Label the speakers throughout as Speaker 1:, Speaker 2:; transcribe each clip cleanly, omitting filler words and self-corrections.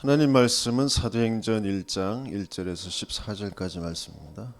Speaker 1: 하나님 말씀은 사도행전 1장 1절에서 14절까지 말씀입니다.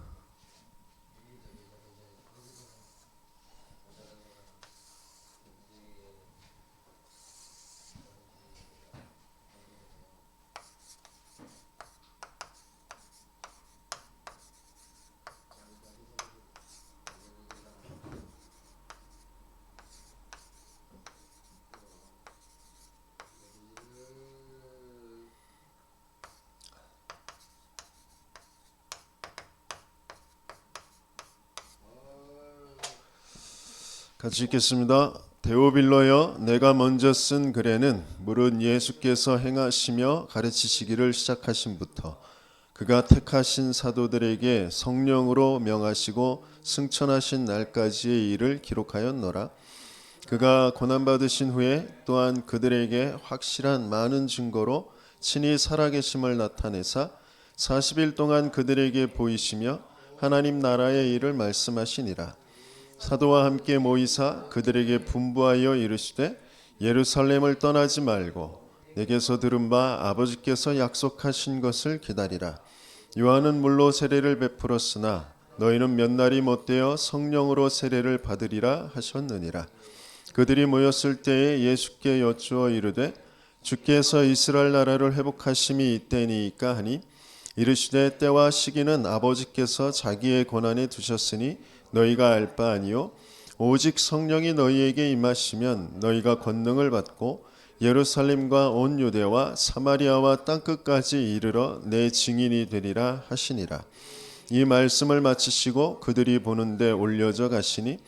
Speaker 1: 같이 읽겠습니다. 데오빌로여, 내가 먼저 쓴 글에는 무릇 예수께서 행하시며 가르치시기를 시작하심부터 그가 택하신 사도들에게 성령으로 명하시고 승천하신 날까지의 일을 기록하였노라. 그가 고난받으신 후에 또한 그들에게 확실한 많은 증거로 친히 살아계심을 나타내사 40일 동안 그들에게 보이시며 하나님 나라의 일을 말씀하시니라. 사도와 함께 모이사 그들에게 분부하여 이르시되 예루살렘을 떠나지 말고 내게서 들은 바 아버지께서 약속하신 것을 기다리라. 요한은 물로 세례를 베풀었으나 너희는 몇 날이 못되어 성령으로 세례를 받으리라 하셨느니라. 그들이 모였을 때에 예수께 여쭈어 이르되 주께서 이스라엘 나라를 회복하심이 이때니이까 하니 이르시되 때와 시기는 아버지께서 자기의 권한에 두셨으니 너희가 알 바 아니요 오직 성령이 너희에게 임하시면 너희가 권능을 받고 예루살렘과 온 유대와 사마리아와 땅끝까지 이르러 내 증인이 되리라 하시니라. 이 말씀을 마치시고 그들이 보는데 올려져 가시니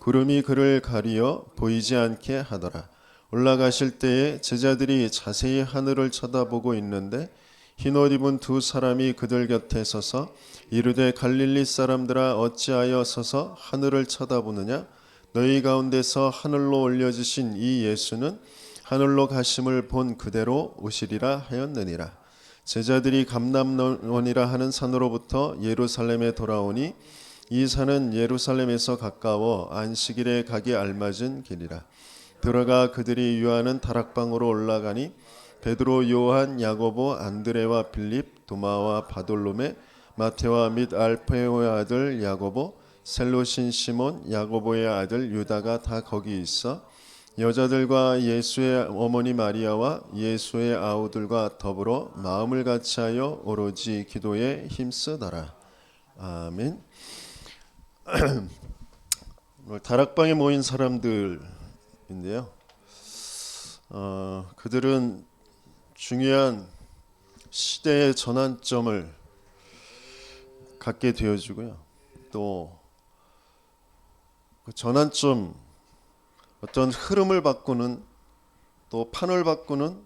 Speaker 1: 구름이 그를 가리어 보이지 않게 하더라. 올라가실 때에 제자들이 자세히 하늘을 쳐다보고 있는데 흰옷 입은 두 사람이 그들 곁에 서서 이르되 갈릴리 사람들아 어찌하여 서서 하늘을 쳐다보느냐? 너희 가운데서 하늘로 올려지신 이 예수는 하늘로 가심을 본 그대로 오시리라 하였느니라. 제자들이 감람원이라 하는 산으로부터 예루살렘에 돌아오니 이 산은 예루살렘에서 가까워 안식일에 가기 알맞은 길이라. 들어가 그들이 유하는 다락방으로 올라가니 베드로, 요한, 야고보, 안드레와 빌립, 도마와 바돌로메, 마테와 및 알페오의 아들 야고보, 셀로신 시몬, 야고보의 아들 유다가 다 거기 있어 여자들과 예수의 어머니 마리아와 예수의 아우들과 더불어 마음을 같이하여 오로지 기도에 힘쓰더라. 아멘. 다락방에 모인 사람들인데요. 그들은 중요한 시대의 전환점을 갖게 되어지고요. 또 그 전환점, 어떤 흐름을 바꾸는, 또 판을 바꾸는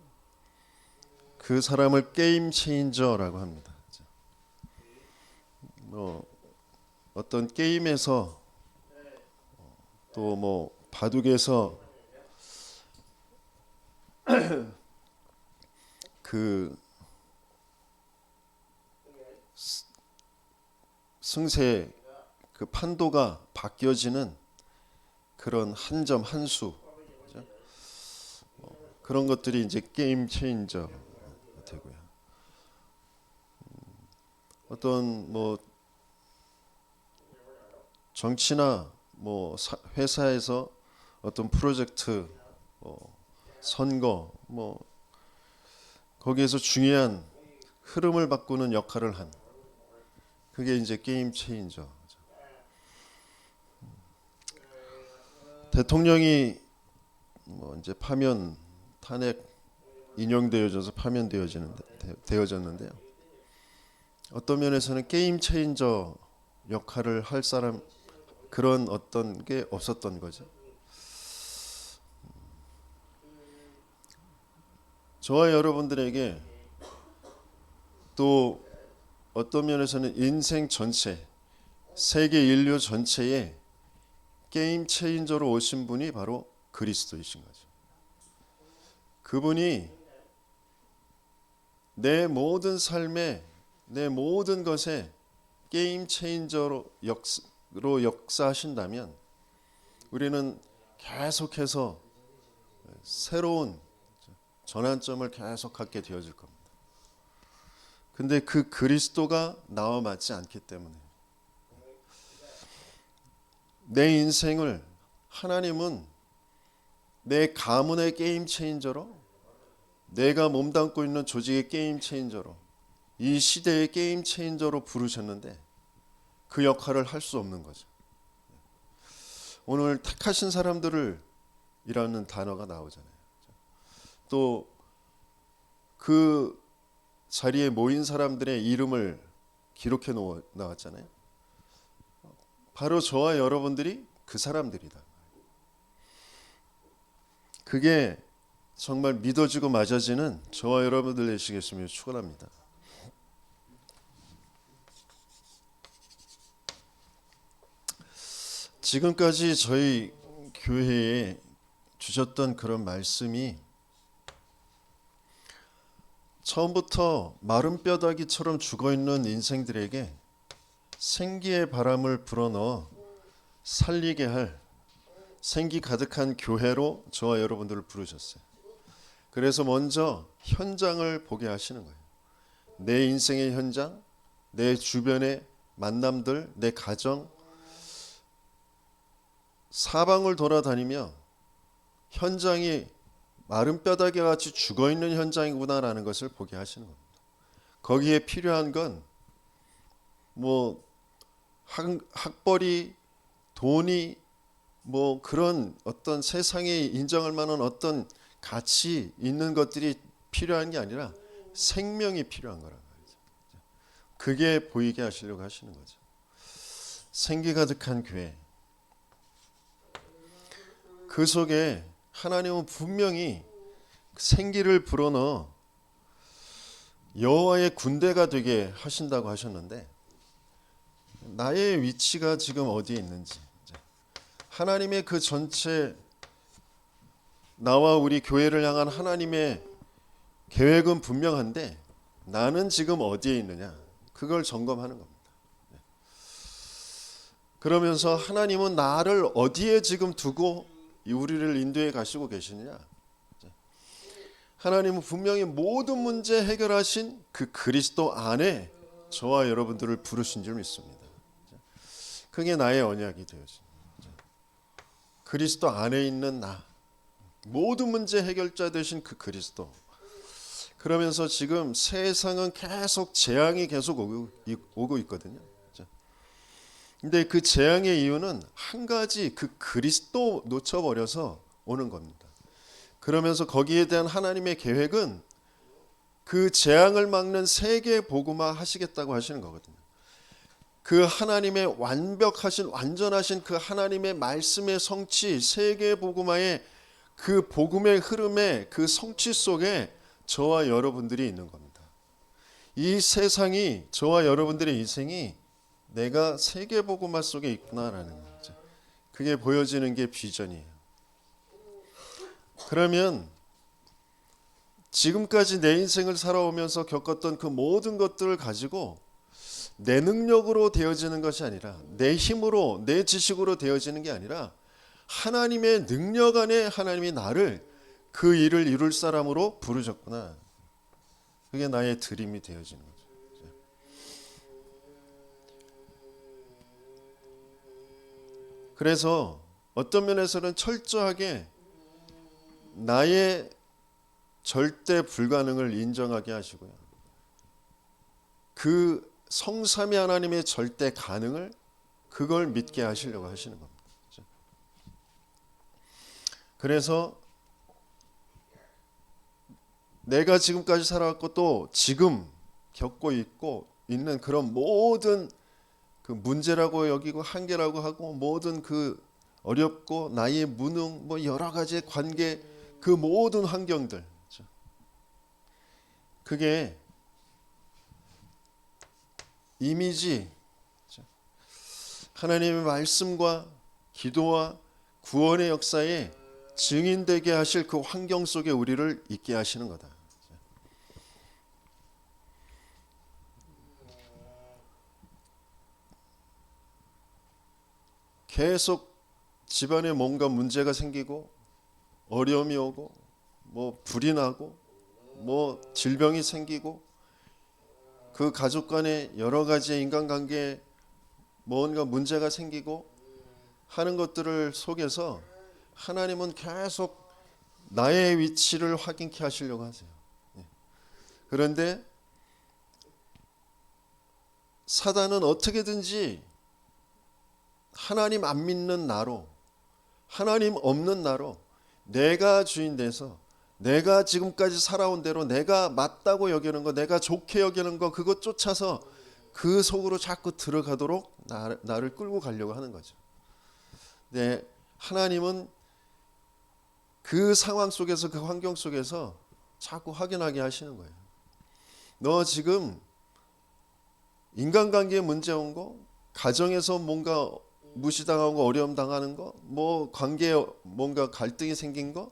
Speaker 1: 그 사람을 게임 체인저라고 합니다. 어떤 게임에서 또 바둑에서 그 승세 그 판도가 바뀌어지는 그런 한 점 한 수, 그런 것들이 이제 게임 체인저 되고요. 어떤 정치나 회사에서 어떤 프로젝트, 선거, 거기에서 중요한 흐름을 바꾸는 역할을 한, 그게 이제 게임 체인저. 대통령이 이제 파면, 탄핵 인용되어져서 파면되어졌는데요. 어떤 면에서는 게임 체인저 역할을 할 사람, 그런 어떤 게 없었던 거죠. 저와 여러분들에게 또 어떤 면에서는 인생 전체, 세계 인류 전체에 게임 체인저로 오신 분이 바로 그리스도이신 거죠. 그분이 내 모든 삶에, 내 모든 것에 게임 체인저로 역사하신다면 우리는 계속해서 새로운 전환점을 계속 갖게 되어질 겁니다. 근데 그 그리스도가 나와 맞지 않기 때문에 내 인생을 하나님은 내 가문의 게임 체인저로, 내가 몸담고 있는 조직의 게임 체인저로, 이 시대의 게임 체인저로 부르셨는데 그 역할을 할 수 없는 거죠. 오늘 택하신 사람들을 이라는 단어가 나오잖아요. 또 그 자리에 모인 사람들의 이름을 기록해 나왔잖아요. 바로 저와 여러분들이 그 사람들이다. 그게 정말 믿어지고 맞아지는 저와 여러분들 되시겠으면 축원합니다. 지금까지 저희 교회에 주셨던 그런 말씀이 처음부터 마른 뼈다귀처럼 죽어있는 인생들에게 생기의 바람을 불어넣어 살리게 할 생기 가득한 교회로 저와 여러분들을 부르셨어요. 그래서 먼저 현장을 보게 하시는 거예요. 내 인생의 현장, 내 주변의 만남들, 내 가정, 사방을 돌아다니며 현장이 마른 뼈다귀 같이 죽어있는 현장이구나라는 것을 보게 하시는 겁니다. 거기에 필요한 건 뭐 학벌이, 돈이, 뭐 그런 어떤 세상에 인정할 만한 어떤 가치 있는 것들이 필요한 게 아니라 생명이 필요한 거란 말이죠. 그게 보이게 하시려고 하시는 거죠. 생기 가득한 교회. 그 속에 하나님은 분명히 생기를 불어넣어 여호와의 군대가 되게 하신다고 하셨는데 나의 위치가 지금 어디에 있는지, 하나님의 그 전체 나와 우리 교회를 향한 하나님의 계획은 분명한데 나는 지금 어디에 있느냐, 그걸 점검하는 겁니다. 그러면서 하나님은 나를 어디에 지금 두고 우리를 인도해 가시고 계시느냐, 하나님은 분명히 모든 문제 해결하신 그 그리스도 안에 저와 여러분들을 부르신 줄 믿습니다. 그게 나의 언약이 되어진 그리스도 안에 있는 나, 모든 문제 해결자 되신 그 그리스도. 그러면서 지금 세상은 계속 재앙이 계속 오고 있거든요. 근데 그 재앙의 이유는 한 가지, 그 그리스도 놓쳐버려서 오는 겁니다. 그러면서 거기에 대한 하나님의 계획은 그 재앙을 막는 세계 복음화 하시겠다고 하시는 거거든요. 그 하나님의 완벽하신, 완전하신 그 하나님의 말씀의 성취, 세계 복음화의 그 복음의 흐름의 그 성취 속에 저와 여러분들이 있는 겁니다. 이 세상이, 저와 여러분들의 인생이 내가 세계 복음화 속에 있구나라는 거죠. 그게 보여지는 게 비전이에요. 그러면 지금까지 내 인생을 살아오면서 겪었던 그 모든 것들을 가지고 내 능력으로 되어지는 것이 아니라, 내 힘으로, 내 지식으로 되어지는 게 아니라 하나님의 능력 안에 하나님이 나를 그 일을 이룰 사람으로 부르셨구나. 그게 나의 드림이 되어지는 거죠. 그래서 어떤 면에서는 철저하게 나의 절대 불가능을 인정하게 하시고요, 그 성삼위 하나님의 절대 가능을, 그걸 믿게 하시려고 하시는 겁니다. 그래서 내가 지금까지 살아왔고 또 지금 겪고 있고 있는 그런 모든 그 문제라고 여기고 한계라고 하고 모든 그 어렵고 나의 무능, 뭐 여러 가지의 관계, 그 모든 환경들, 그게 이미지, 하나님의 말씀과 기도와 구원의 역사에 증인되게 하실 그 환경 속에 우리를 있게 하시는 거다. 계속 집안에 뭔가 문제가 생기고 어려움이 오고 뭐 불이 나고 뭐 질병이 생기고 그 가족 간에 여러 가지의 인간관계에 뭔가 문제가 생기고 하는 것들을 속에서 하나님은 계속 나의 위치를 확인케 하시려고 하세요. 그런데 사단은 어떻게든지 하나님 안 믿는 나로, 하나님 없는 나로 내가 주인 돼서 내가 지금까지 살아온 대로 내가 맞다고 여기는 거, 내가 좋게 여기는 거, 그것 쫓아서 그 속으로 자꾸 들어가도록 나를 끌고 가려고 하는 거죠. 네, 하나님은 그 상황 속에서, 그 환경 속에서 자꾸 확인하게 하시는 거예요. 너 지금 인간관계에 문제 온 거, 가정에서 뭔가 무시당하고 어려움 당하는 거, 뭐 관계에 뭔가 갈등이 생긴 거,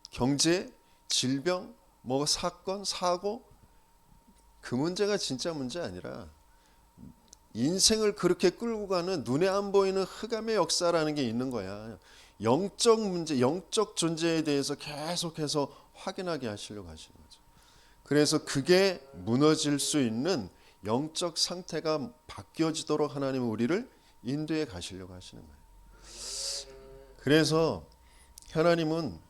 Speaker 1: 경제, 질병, 뭐 사건, 사고, 그 문제가 진짜 문제 아니라 인생을 그렇게 끌고 가는 눈에 안 보이는 흑암의 역사라는 게 있는 거야. 영적 문제, 영적 존재에 대해서 계속해서 확인하게 하시려고 하시는 거죠. 그래서 그게 무너질 수 있는 영적 상태가 바뀌어지도록 하나님은 우리를 인도해 가시려고 하시는 거예요. 그래서 하나님은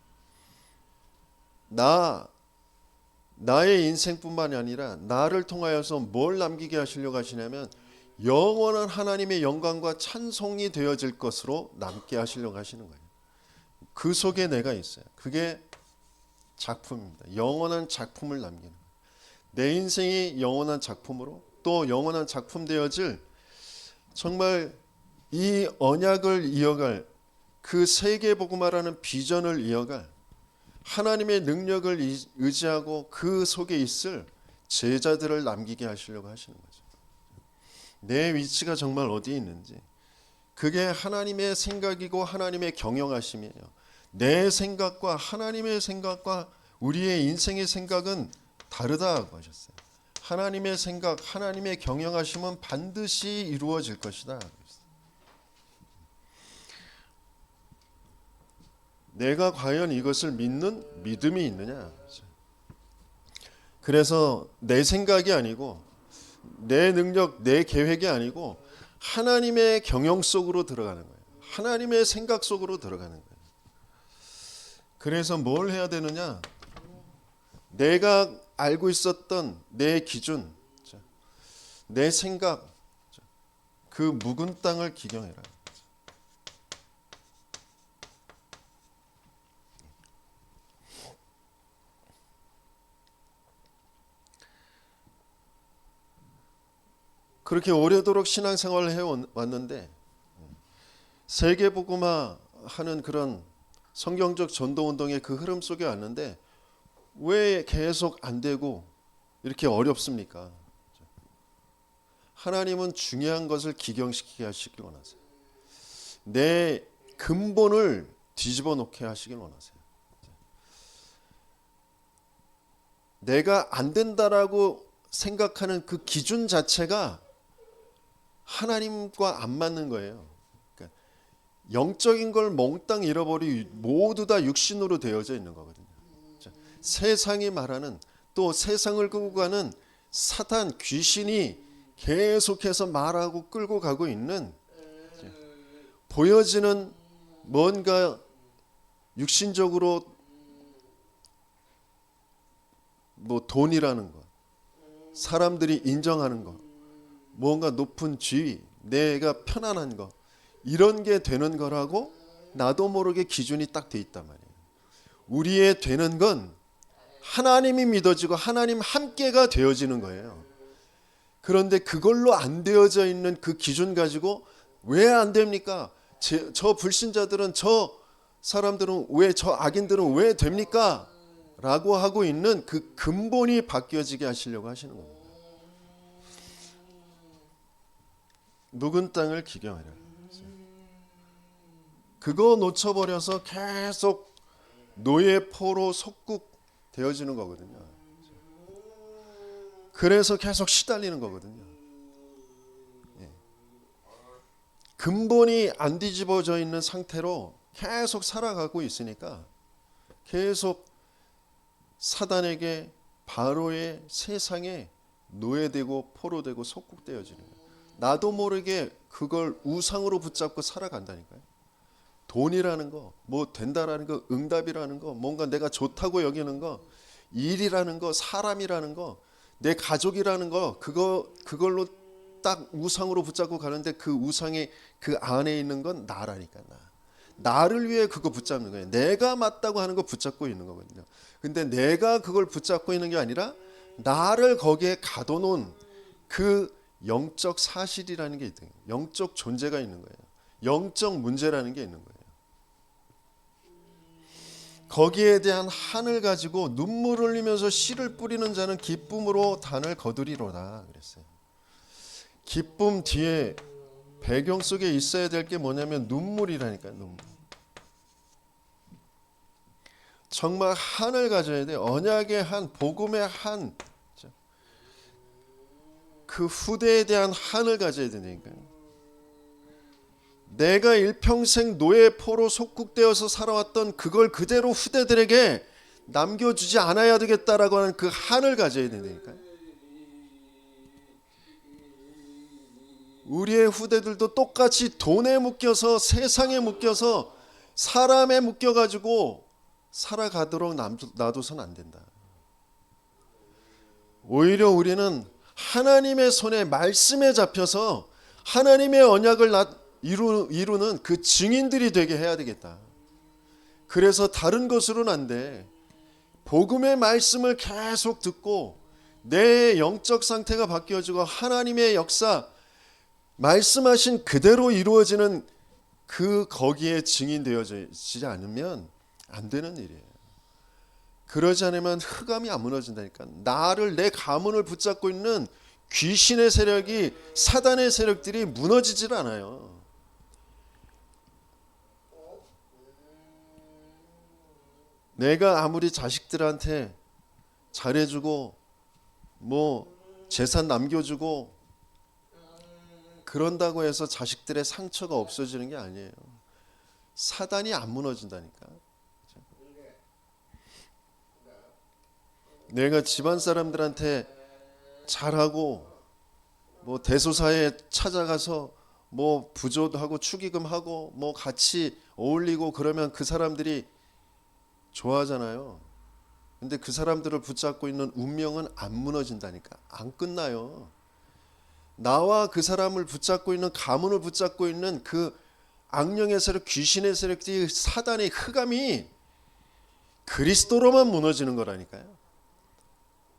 Speaker 1: 나의 인생뿐만이 아니라 나를 통하여서 뭘 남기게 하시려고 하시냐면 영원한 하나님의 영광과 찬송이 되어질 것으로 남게 하시려고 하시는 거예요. 그 속에 내가 있어요. 그게 작품입니다. 영원한 작품을 남기는 거예요. 내 인생이 영원한 작품으로 또 영원한 작품 되어질 정말 이 언약을 이어갈 그 세계복음화라는 비전을 이어갈 하나님의 능력을 의지하고 그 속에 있을 제자들을 남기게 하시려고 하시는 거죠. 내 위치가 정말 어디에 있는지 그게 하나님의 생각이고 하나님의 경영하심이에요. 내 생각과 하나님의 생각과 우리의 인생의 생각은 다르다고 하셨어요. 하나님의 생각, 하나님의 경영하심은 반드시 이루어질 것이다. 내가 과연 이것을 믿는 믿음이 있느냐. 그래서 내 생각이 아니고 내 능력, 내 계획이 아니고 하나님의 경영 속으로 들어가는 거예요. 하나님의 생각 속으로 들어가는 거예요. 그래서 뭘 해야 되느냐? 내가 알고 있었던 내 기준, 내 생각, 그 묵은 땅을 기경해라. 그렇게 오래도록 신앙생활을 해왔는데 세계복음화 하는 그런 성경적 전도운동의 그 흐름 속에 왔는데 왜 계속 안 되고 이렇게 어렵습니까? 하나님은 중요한 것을 기경시키게 하시길 원하세요. 내 근본을 뒤집어 놓게 하시길 원하세요. 내가 안 된다라고 생각하는 그 기준 자체가 하나님과 안 맞는 거예요. 그러니까 영적인 걸 몽땅 잃어버리고 모두 다 육신으로 되어져 있는 거거든요. 세상이 말하는 또 세상을 끌고 가는 사탄 귀신이 계속해서 말하고 끌고 가고 있는 보여지는 뭔가 육신적으로 뭐 돈이라는 것, 사람들이 인정하는 것, 뭔가 높은 지위, 내가 편안한 거 이런 게 되는 거라고 나도 모르게 기준이 딱 돼 있단 말이에요. 우리의 되는 건 하나님이 믿어지고 하나님 함께가 되어지는 거예요. 그런데 그걸로 안 되어져 있는 그 기준 가지고 왜 안 됩니까? 저 불신자들은 저 사람들은 왜 저 악인들은 왜 됩니까? 라고 하고 있는 그 근본이 바뀌어지게 하시려고 하시는 겁니다. 묵은 땅을 기경하라. 그거 놓쳐버려서 계속 노예포로 속국 되어지는 거거든요. 그래서 계속 시달리는 거거든요. 근본이 안 뒤집어져 있는 상태로 계속 살아가고 있으니까 계속 사단에게 바로의 세상에 노예되고 포로되고 속국되어지는 거예요. 나도 모르게 그걸 우상으로 붙잡고 살아간다니까요. 돈이라는 거, 뭐 된다라는 거, 응답이라는 거, 뭔가 내가 좋다고 여기는 거, 일이라는 거, 사람이라는 거, 내 가족이라는 거, 그걸로 딱 우상으로 붙잡고 가는데 그 우상의 그 안에 있는 건 나라니까. 나를 위해 그거 붙잡는 거예요. 내가 맞다고 하는 거 붙잡고 있는 거거든요. 근데 내가 그걸 붙잡고 있는 게 아니라 나를 거기에 가둬놓은 그 영적 사실이라는 게 있대요. 영적 존재가 있는 거예요. 영적 문제라는 게 있는 거예요. 거기에 대한 한을 가지고 눈물 흘리면서 씨를 뿌리는 자는 기쁨으로 단을 거두리로다 그랬어요. 기쁨 뒤에 배경 속에 있어야 될 게 뭐냐면 눈물이라니까요. 눈물. 정말 한을 가져야 돼요. 언약의 한, 복음의 한, 그 후대에 대한 한을 가져야 되니까요. 내가 일평생 노예 포로 속국되어서 살아왔던 그걸 그대로 후대들에게 남겨주지 않아야 되겠다라고 하는 그 한을 가져야 되니까요. 우리의 후대들도 똑같이 돈에 묶여서 세상에 묶여서 사람에 묶여가지고 살아가도록 놔둬서는 안 된다. 오히려 우리는 하나님의 손에 말씀에 잡혀서 하나님의 언약을 이루는 그 증인들이 되게 해야 되겠다. 그래서 다른 것으로는 안 돼. 복음의 말씀을 계속 듣고 내 영적 상태가 바뀌어지고 하나님의 역사 말씀하신 그대로 이루어지는 그 거기에 증인되어지지 않으면 안 되는 일이에요. 그러지 않으면 흑암이 안 무너진다니까. 나를 내 가문을 붙잡고 있는 귀신의 세력이 사단의 세력들이 무너지질 않아요. 내가 아무리 자식들한테 잘해주고 뭐 재산 남겨주고 그런다고 해서 자식들의 상처가 없어지는 게 아니에요. 사단이 안 무너진다니까. 내가 집안 사람들한테 잘하고 뭐 대소사에 찾아가서 뭐 부조도 하고 축의금하고 뭐 같이 어울리고 그러면 그 사람들이 좋아하잖아요. 근데 그 사람들을 붙잡고 있는 운명은 안 무너진다니까. 안 끝나요. 나와 그 사람을 붙잡고 있는 가문을 붙잡고 있는 그 악령의 세력, 귀신의 세력들이 사단의 흑암이 그리스도로만 무너지는 거라니까요.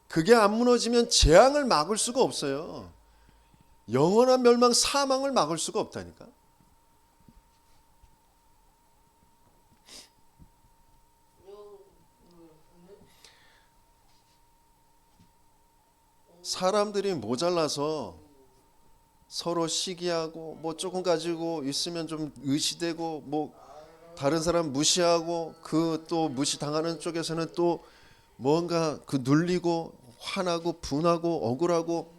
Speaker 1: 그게 안 무너지면 재앙을 막을 수가 없어요. 영원한 멸망, 사망을 막을 수가 없다니까. 사람들이 모자라서 서로 시기하고 뭐 조금 가지고 있으면 좀 의시되고 뭐 다른 사람 무시하고 그 또 무시당하는 쪽에서는 또 뭔가 그 눌리고 화나고 분하고 억울하고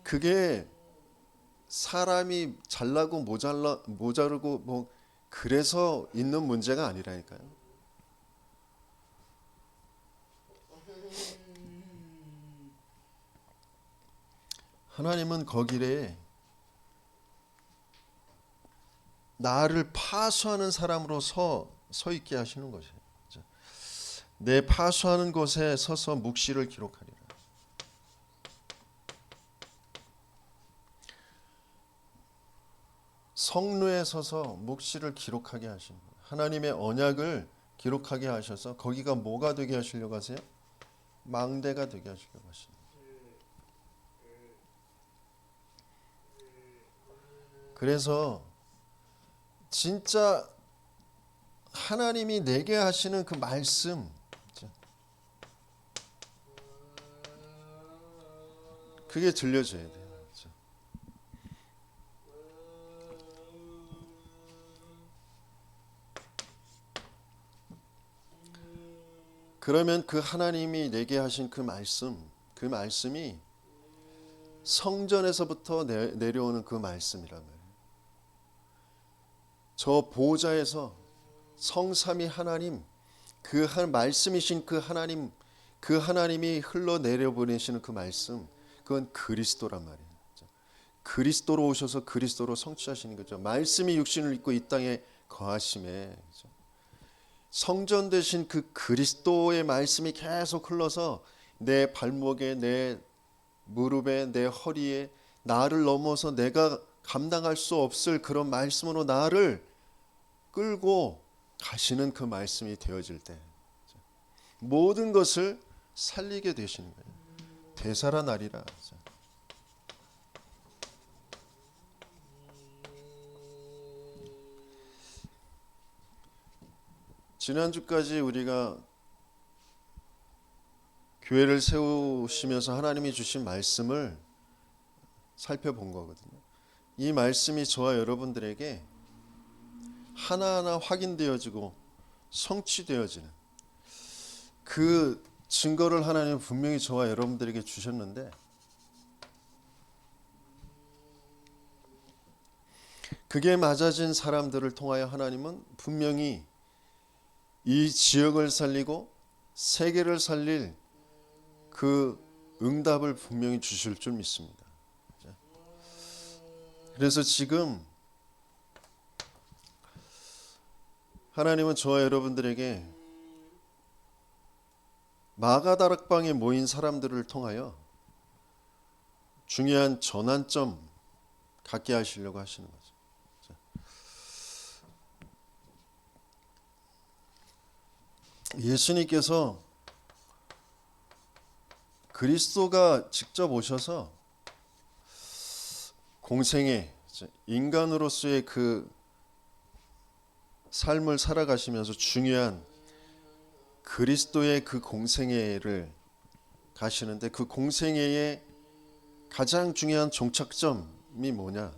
Speaker 1: 그게 사람이 잘나고 모자르고 뭐 그래서 있는 문제가 아니라니까요. 하나님은 거기에 나를 파수하는 사람으로 서 있게 하시는 것이에요. 내 파수하는 곳에 서서 묵시를 기록하리라. 성루에 서서 묵시를 기록하게 하시는 거예요. 하나님의 언약을 기록하게 하셔서 거기가 뭐가 되게 하시려고 하세요? 망대가 되게 하시려고 하시는 거예요. 그래서 진짜 하나님이 내게 하시는 그 말씀, 그게 들려줘야 돼요. 그러면 그 하나님이 내게 하신 그 말씀이 성전에서부터 내려오는 그 말씀이란 말이에요. 저 보좌에서 성삼위 하나님, 그 한 말씀이신 그 하나님, 그 하나님이 흘러내려 보내시는 그 말씀, 그건 그리스도란 말이에요. 그리스도로 오셔서 그리스도로 성취하시는 거죠. 말씀이 육신을 입고 이 땅에 거하심에 성전 되신 그 그리스도의 말씀이 계속 흘러서 내 발목에, 내 무릎에, 내 허리에, 나를 넘어서 내가 감당할 수 없을 그런 말씀으로 나를 끌고 가시는 그 말씀이 되어질 때 모든 것을 살리게 되시는 거예요. 되살아나리라. 지난주까지 우리가 교회를 세우시면서 하나님이 주신 말씀을 살펴본 거거든요. 이 말씀이 저와 여러분들에게 하나하나 확인되어지고 성취되어지는 그 증거를 하나님은 분명히 저와 여러분들에게 주셨는데, 그게 맞아진 사람들을 통하여 하나님은 분명히 이 지역을 살리고 세계를 살릴 그 응답을 분명히 주실 줄 믿습니다. 그래서 지금 하나님은 저와 여러분들에게 마가다락방에 모인 사람들을 통하여 중요한 전환점 갖게 하시려고 하시는 거죠. 예수님께서 그리스도가 직접 오셔서 공생애 인간으로서의 그 삶을 살아가시면서 중요한 그리스도의 그 공생애를 가시는데, 그 공생애의 가장 중요한 종착점이 뭐냐?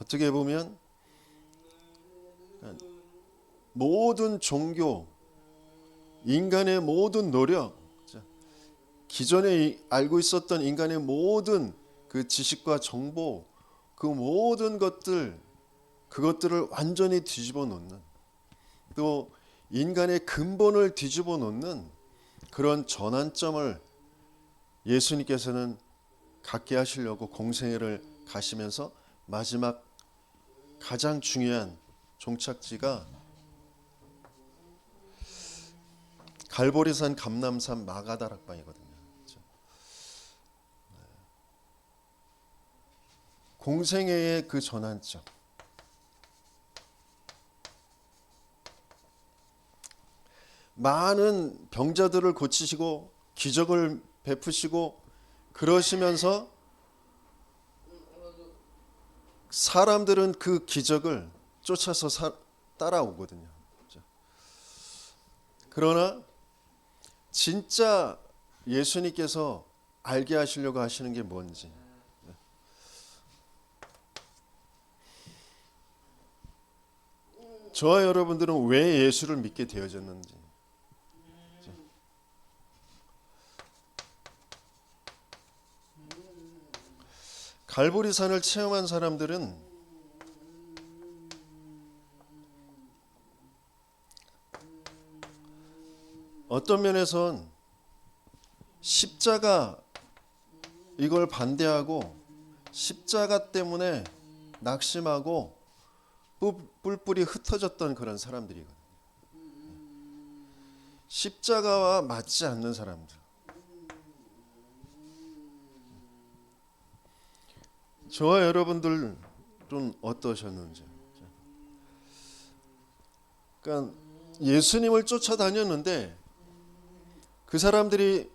Speaker 1: 어떻게 보면 모든 종교, 인간의 모든 노력, 기존에 알고 있었던 인간의 모든 그 지식과 정보, 그 모든 그것들을 완전히 뒤집어 놓는, 또 인간의 근본을 뒤집어 놓는 그런 전환점을 예수님께서는 갖게 하시려고 공생애를 가시면서 마지막 가장 중요한 종착지가 갈보리산 감람산 마가다락방이거든요. 공생애의 그 전환점, 많은 병자들을 고치시고 기적을 베푸시고 그러시면서 사람들은 그 기적을 쫓아서 따라오거든요. 그러나 진짜 예수님께서 알게 하시려고 하시는 게 뭔지, 저와 여러분들은 왜 예수를 믿게 되어졌는지, 갈보리산을 체험한 사람들은 어떤 면에선 십자가 이걸 반대하고 십자가 때문에 낙심하고 뿔뿔이 흩어졌던 그런 사람들이거든요. 십자가와 맞지 않는 사람들. 저와 여러분들은 어떠셨는지. 그러니까 예수님을 쫓아다녔는데 그 사람들이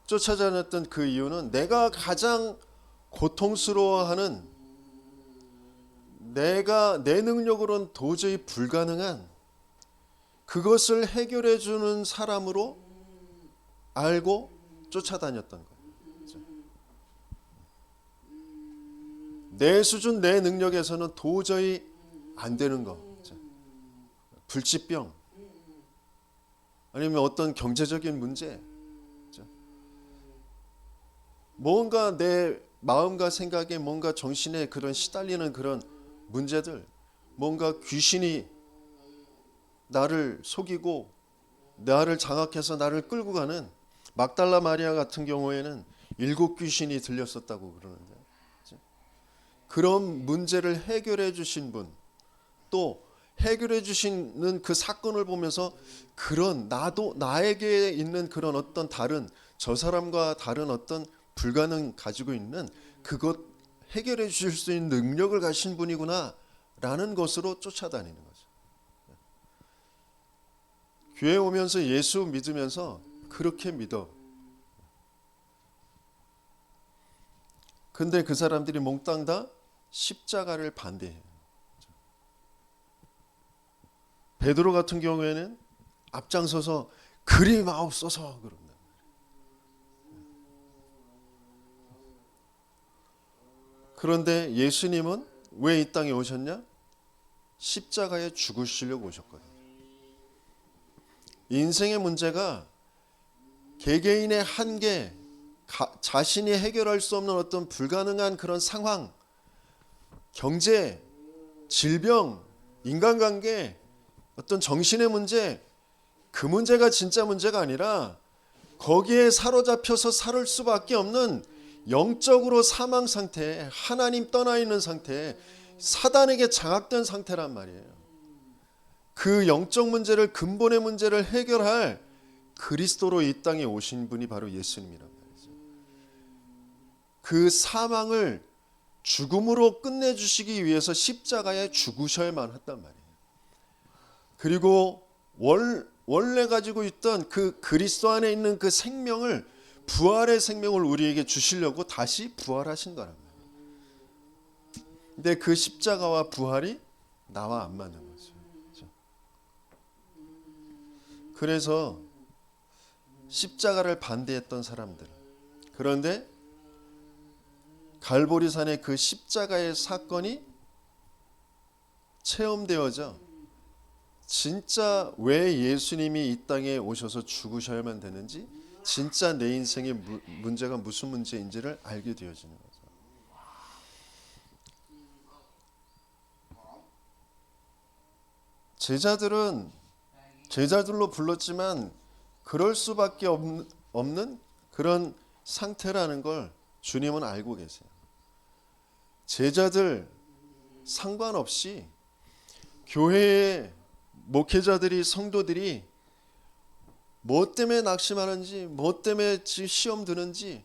Speaker 1: 쫓아다녔던 그 이유는 내가 가장 고통스러워하는, 내가 내 능력으로는 도저히 불가능한 그것을 해결해 주는 사람으로 알고 쫓아다녔던 거예요. 내 수준, 내 능력에서는 도저히 안 되는 거, 불치병, 아니면 어떤 경제적인 문제, 뭔가 내 마음과 생각에 뭔가 정신에 그런 시달리는 그런 문제들, 뭔가 귀신이 나를 속이고 나를 장악해서 나를 끌고 가는 막달라 마리아 같은 경우에는 7귀신이 들렸었다고 그러는데, 그런 문제를 해결해 주신 분, 또 해결해 주시는 그 사건을 보면서 그런 나에게 있는 그런 어떤 다른, 저 사람과 다른 어떤 불가능 가지고 있는 그것 해결해 주실 수 있는 능력을 가신 분이구나 라는 것으로 쫓아다니는 거죠. 교회 오면서 예수 믿으면서 그렇게 믿어. 근데 그 사람들이 몽땅 다 십자가를 반대해요. 베드로 같은 경우에는 앞장서서 그리 마옵소서 그런다. 그런데 예수님은 왜 이 땅에 오셨냐? 십자가에 죽으시려고 오셨거든요. 인생의 문제가 개개인의 한계, 자신이 해결할 수 없는 어떤 불가능한 그런 상황, 경제, 질병, 인간관계, 어떤 정신의 문제, 그 문제가 진짜 문제가 아니라 거기에 사로잡혀서 살 수밖에 없는 영적으로 사망 상태, 하나님 떠나 있는 상태, 사단에게 장악된 상태란 말이에요. 그 영적 문제를, 근본의 문제를 해결할 그리스도로 이 땅에 오신 분이 바로 예수님이란 말이죠. 그 사망을 죽음으로 끝내주시기 위해서 십자가에 죽으셔야만 했단 말이에요. 그리고 원래 가지고 있던 그 그리스도 안에 있는 그 생명을, 부활의 생명을 우리에게 주시려고 다시 부활하신 거란 말이에요. 근데 그 십자가와 부활이 나와 안 맞는 거죠. 그래서 십자가를 반대했던 사람들, 그런데 갈보리산의 그 십자가의 사건이 체험되어져 진짜 왜 예수님이 이 땅에 오셔서 죽으셔야만 되는지, 진짜 내 인생의 문제가 무슨 문제인지를 알게 되어지는 거죠. 제자들은 제자들로 불렀지만 그럴 수밖에 없는 그런 상태라는 걸 주님은 알고 계세요. 제자들 상관없이 교회의 목회자들이, 성도들이 뭐 때문에 낙심하는지, 뭐 때문에 시험 드는지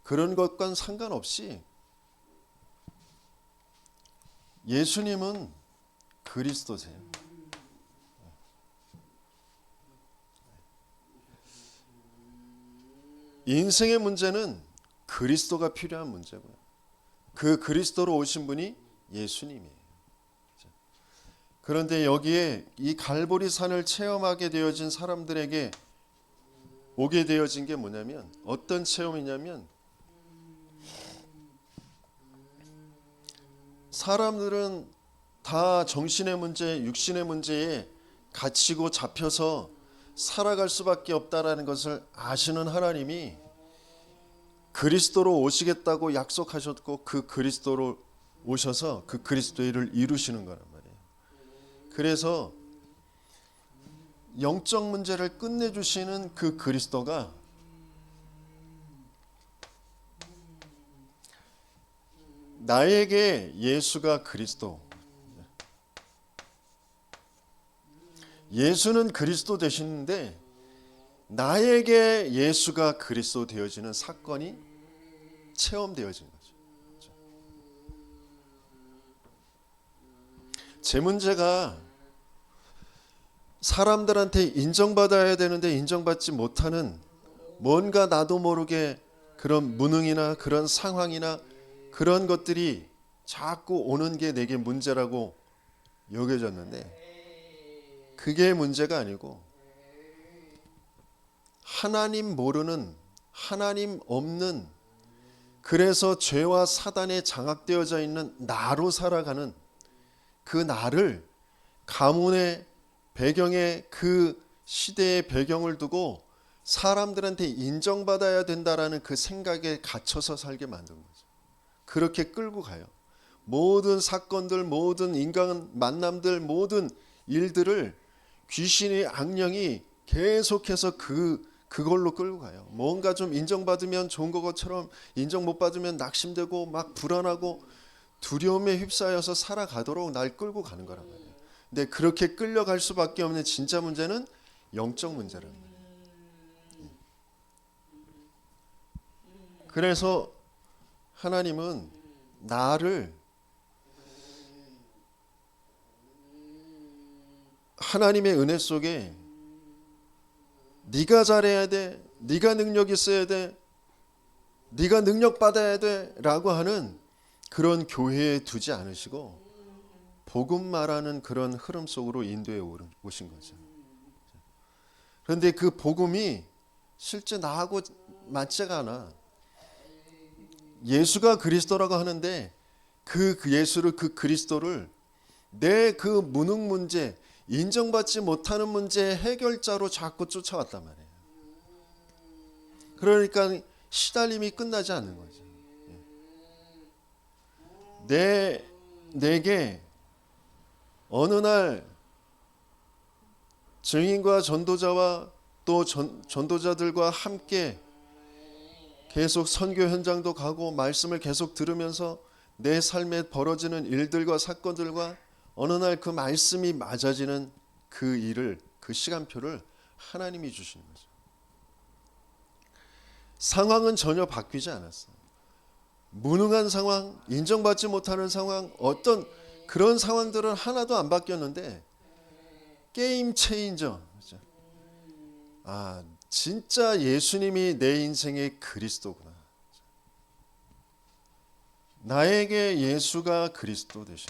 Speaker 1: 그런 것과는 상관없이 예수님은 그리스도세요. 인생의 문제는 그리스도가 필요한 문제고요. 그 그리스도로 오신 분이 예수님이에요. 그런데 여기에 이 갈보리 산을 체험하게 되어진 사람들에게 오게 되어진 게 뭐냐면, 어떤 체험이냐면, 사람들은 다 정신의 문제, 육신의 문제에 갇히고 잡혀서 살아갈 수밖에 없다라는 것을 아시는 하나님이 그리스도로 오시겠다고 약속하셨고, 그 그리스도로 오셔서 그 그리스도의 일을 이루시는 거란 말이에요. 그래서 영적 문제를 끝내주시는 그 그리스도가 나에게 예수가 그리스도, 예수는 그리스도 되시는데 나에게 예수가 그리스도 되어지는 사건이 체험되어진 거죠. 제 문제가 사람들한테 인정받아야 되는데 인정받지 못하는, 뭔가 나도 모르게 그런 무능이나 그런 상황이나 그런 것들이 자꾸 오는 게 내게 문제라고 여겨졌는데, 그게 문제가 아니고 하나님 모르는, 하나님 없는, 그래서 죄와 사단에 장악되어져 있는 나로 살아가는 그 나를, 가문의 배경에, 그 시대의 배경을 두고 사람들한테 인정받아야 된다라는 그 생각에 갇혀서 살게 만든 거죠. 그렇게 끌고 가요. 모든 사건들, 모든 인간 만남들, 모든 일들을 귀신의 악령이 계속해서 그걸로 끌고 가요. 뭔가 좀 인정받으면 좋은 것처럼 인정 못 받으면 낙심되고 막 불안하고 두려움에 휩싸여서 살아가도록 날 끌고 가는 거란 말이에요. 근데 그렇게 끌려갈 수밖에 없는 진짜 문제는 영적 문제란 말이에요. 그래서 하나님은 나를 하나님의 은혜 속에 네가 잘해야 돼, 네가 능력 있어야 돼, 네가 능력 받아야 돼 라고 하는 그런 교회에 두지 않으시고 복음 말하는 그런 흐름 속으로 인도해 오신 거죠. 그런데 그 복음이 실제 나하고 맞지가 않아. 예수가 그리스도라고 하는데 그 예수를, 그 그리스도를 내 그 무능 문제, 인정받지 못하는 문제의 해결자로 자꾸 쫓아왔단 말이에요. 그러니까 시달림이 끝나지 않는 거죠. 내게 어느 날 증인과 전도자와 또 전도자들과 함께 계속 선교 현장도 가고 말씀을 계속 들으면서 내 삶에 벌어지는 일들과 사건들과 어느 날 그 말씀이 맞아지는 그 일을, 그 시간표를 하나님이 주시는 거죠. 상황은 전혀 바뀌지 않았어요. 무능한 상황, 인정받지 못하는 상황, 어떤 그런 상황들은 하나도 안 바뀌었는데 게임 체인저. 아, 진짜 예수님이 내 인생의 그리스도구나. 나에게 예수가 그리스도 되신.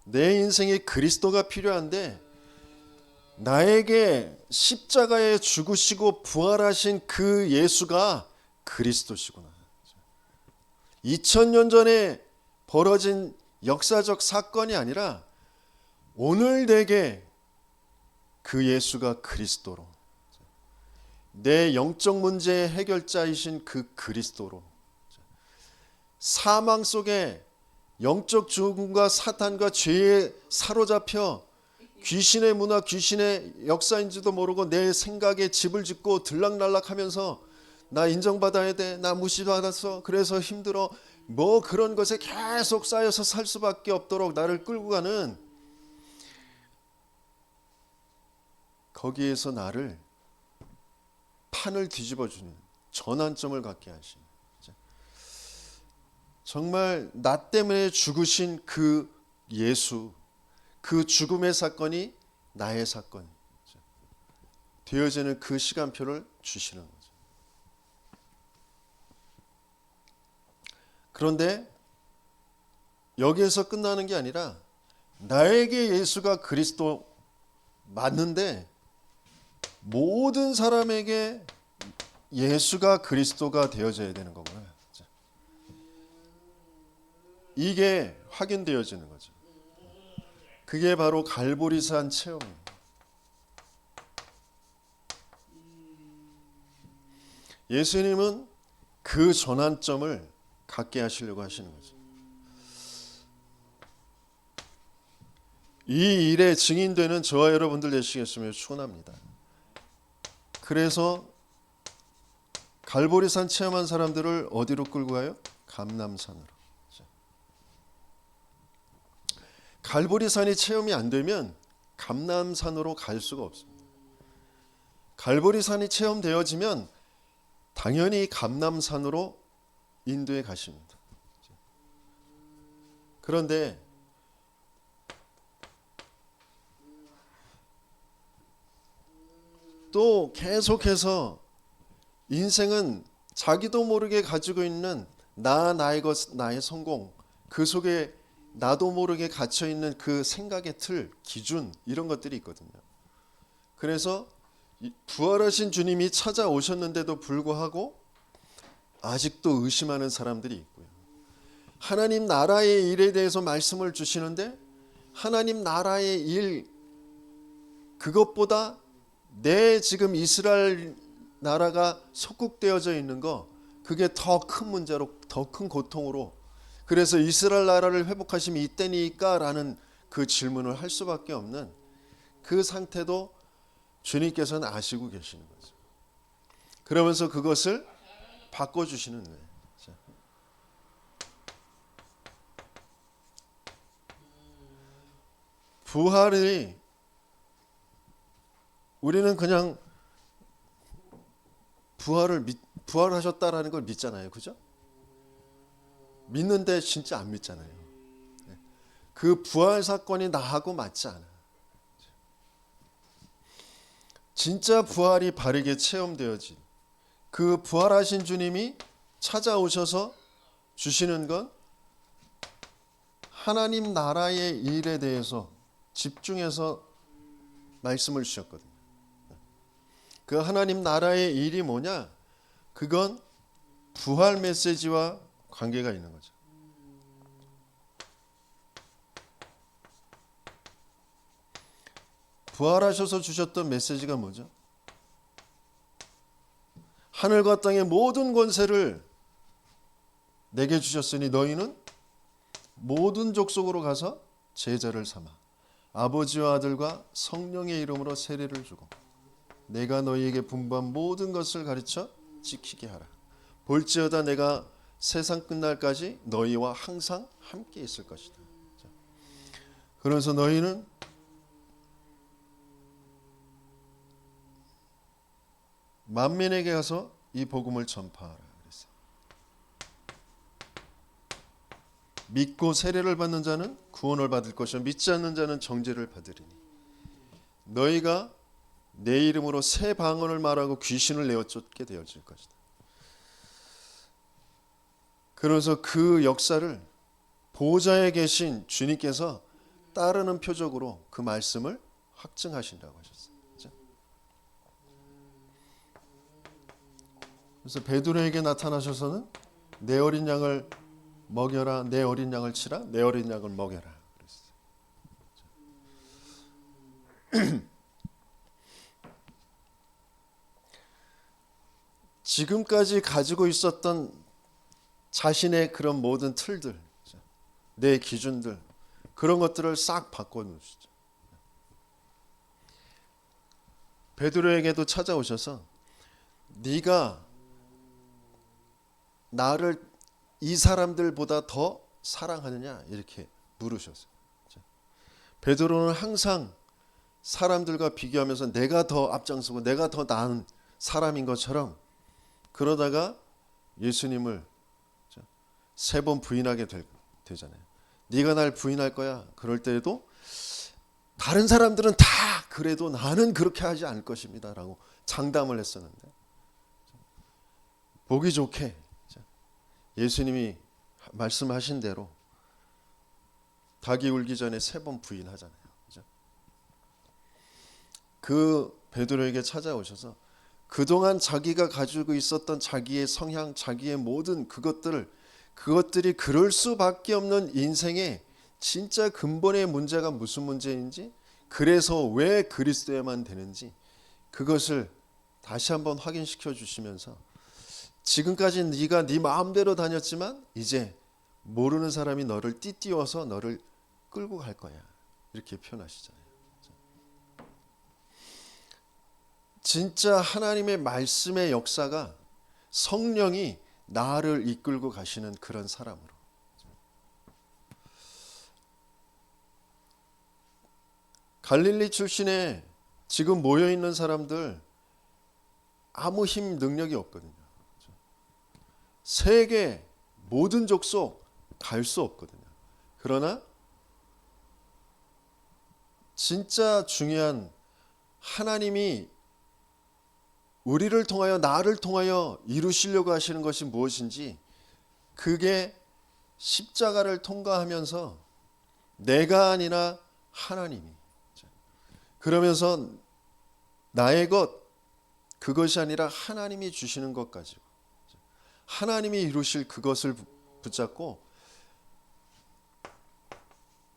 Speaker 1: 내 인생에 그리스도가 필요한데 나에게 십자가에 죽으시고 부활하신 그 예수가 그리스도시구나. 2000년 전에 벌어진 역사적 사건이 아니라 오늘 내게 그 예수가 그리스도로, 내 영적 문제의 해결자이신 그 그리스도로, 사망 속에 영적 죽음과 사탄과 죄에 사로잡혀 귀신의 문화, 귀신의 역사인지도 모르고 내 생각에 집을 짓고 들락날락하면서 나 인정받아야 돼, 나 무시받았어, 그래서 힘들어, 뭐 그런 것에 계속 쌓여서 살 수밖에 없도록 나를 끌고 가는, 거기에서 나를 판을 뒤집어주는 전환점을 갖게 하신, 정말 나 때문에 죽으신 그 예수, 그 죽음의 사건이 나의 사건 되어지는 그 시간표를 주시는 거죠. 그런데 여기에서 끝나는 게 아니라 나에게 예수가 그리스도 맞는데 모든 사람에게 예수가 그리스도가 되어져야 되는 거구나. 이게 확인되어지는 거죠. 그게 바로 갈보리산 체험입니다. 예수님은 그 전환점을 갖게 하시려고 하시는 거죠. 이 일에 증인되는 저와 여러분들 되시겠으면 축원합니다. 그래서 갈보리산 체험한 사람들을 어디로 끌고 가요? 감람산으로. 갈보리산이 체험이 안 되면 감람산으로 갈 수가 없습니다. 갈보리산이 체험되어지면 당연히 감람산으로 인도에 가십니다. 그런데 또 계속해서 인생은 자기도 모르게 가지고 있는 나의 것, 나의 성공, 그 속에 나도 모르게 갇혀있는 그 생각의 틀, 기준, 이런 것들이 있거든요. 그래서 부활하신 주님이 찾아오셨는데도 불구하고 아직도 의심하는 사람들이 있고요. 하나님 나라의 일에 대해서 말씀을 주시는데 하나님 나라의 일, 그것보다 내 지금 이스라엘 나라가 속국되어져 있는 거, 그게 더 큰 문제로, 더 큰 고통으로, 그래서 이스라엘 나라를 회복하심이 이때니까 라는 그 질문을 할 수밖에 없는 그 상태도 주님께서는 아시고 계시는 거죠. 그러면서 그것을 바꿔주시는 거예요. 부활이 우리는 그냥 부활하셨다라는 걸 믿잖아요. 그죠? 믿는데 진짜 안 믿잖아요. 그 부활 사건이 나하고 맞지 않아. 진짜 부활이 바르게 체험되어진 그 부활하신 주님이 찾아오셔서 주시는 건 하나님 나라의 일에 대해서 집중해서 말씀을 주셨거든요. 그 하나님 나라의 일이 뭐냐? 그건 부활 메시지와 관계가 있는 거죠. 부활하셔서 주셨던 메시지가 뭐죠? 하늘과 땅의 모든 권세를 내게 주셨으니 너희는 모든 족속으로 가서 제자를 삼아 아버지와 아들과 성령의 이름으로 세례를 주고 내가 너희에게 분부한 모든 것을 가르쳐 지키게 하라. 볼지어다 내가 세상 끝날까지 너희와 항상 함께 있을 것이다. 그래서 너희는 만민에게 가서 이 복음을 전파하라 그랬어요. 믿고 세례를 받는 자는 구원을 받을 것이요 믿지 않는 자는 정죄를 받으리니 너희가 내 이름으로 새 방언을 말하고 귀신을 내어 쫓게 되어질 것이다. 그래서 그 역사를 보좌에 계신 주님께서 따르는 표적으로 그 말씀을 확증하신다고 하셨어요. 그래서 베드로에게 나타나셔서는 내 어린 양을 먹여라, 내 어린 양을 치라, 내 어린 양을 먹여라 그랬어요. 지금까지 가지고 있었던 자신의 그런 모든 틀들, 내 기준들, 그런 것들을 싹 바꿔놓으시죠. 베드로에게도 찾아오셔서 네가 나를 이 사람들보다 더 사랑하느냐 이렇게 물으셨어요. 베드로는 항상 사람들과 비교하면서 내가 더 앞장서고 내가 더 나은 사람인 것처럼 그러다가 예수님을 3번 부인하게 되잖아요. 네가 날 부인할 거야. 그럴 때에도 다른 사람들은 다 그래도 나는 그렇게 하지 않을 것입니다 라고 장담을 했었는데 보기 좋게 예수님이 말씀하신 대로 닭이 울기 전에 3번 부인하잖아요. 그 베드로에게 찾아오셔서 그동안 자기가 가지고 있었던 자기의 성향, 자기의 모든 그것들이 그럴 수밖에 없는 인생의 진짜 근본의 문제가 무슨 문제인지, 그래서 왜 그리스도에만 되는지 그것을 다시 한번 확인시켜 주시면서 지금까지 네가 네 마음대로 다녔지만 이제 모르는 사람이 너를 띠띠워서 너를 끌고 갈 거야 이렇게 표현하시잖아요. 진짜 하나님의 말씀의 역사가 성령이 나를 이끌고 가시는 그런 사람으로. 갈릴리 출신의 지금 모여있는 사람들 아무 힘 능력이 없거든요. 세계 모든 족속 갈 수 없거든요. 그러나 진짜 중요한 하나님이 우리를 통하여 나를 통하여 이루시려고 하시는 것이 무엇인지, 그게 십자가를 통과하면서 내가 아니라 하나님이, 그러면서 나의 것 그것이 아니라 하나님이 주시는 것 가지고 하나님이 이루실 그것을 붙잡고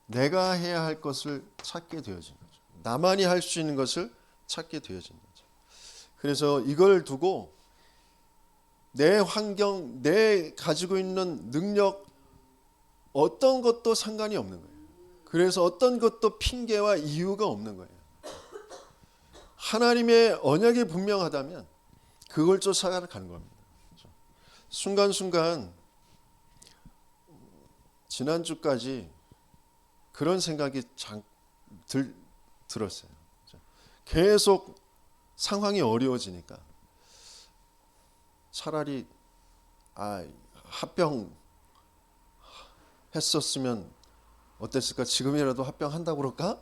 Speaker 1: 내가 해야 할 것을 찾게 되어진 거죠. 나만이 할 수 있는 것을 찾게 되어진 거죠. 그래서 이걸 두고 내 환경, 내 가지고 있는 능력 어떤 것도 상관이 없는 거예요. 그래서 어떤 것도 핑계와 이유가 없는 거예요. 하나님의 언약이 분명하다면 그걸 쫓아가는 겁니다. 순간순간 지난주까지 그런 생각이 들었어요. 계속 상황이 어려워지니까 차라리 합병 했었으면 어땠을까? 지금이라도 합병한다고 그럴까?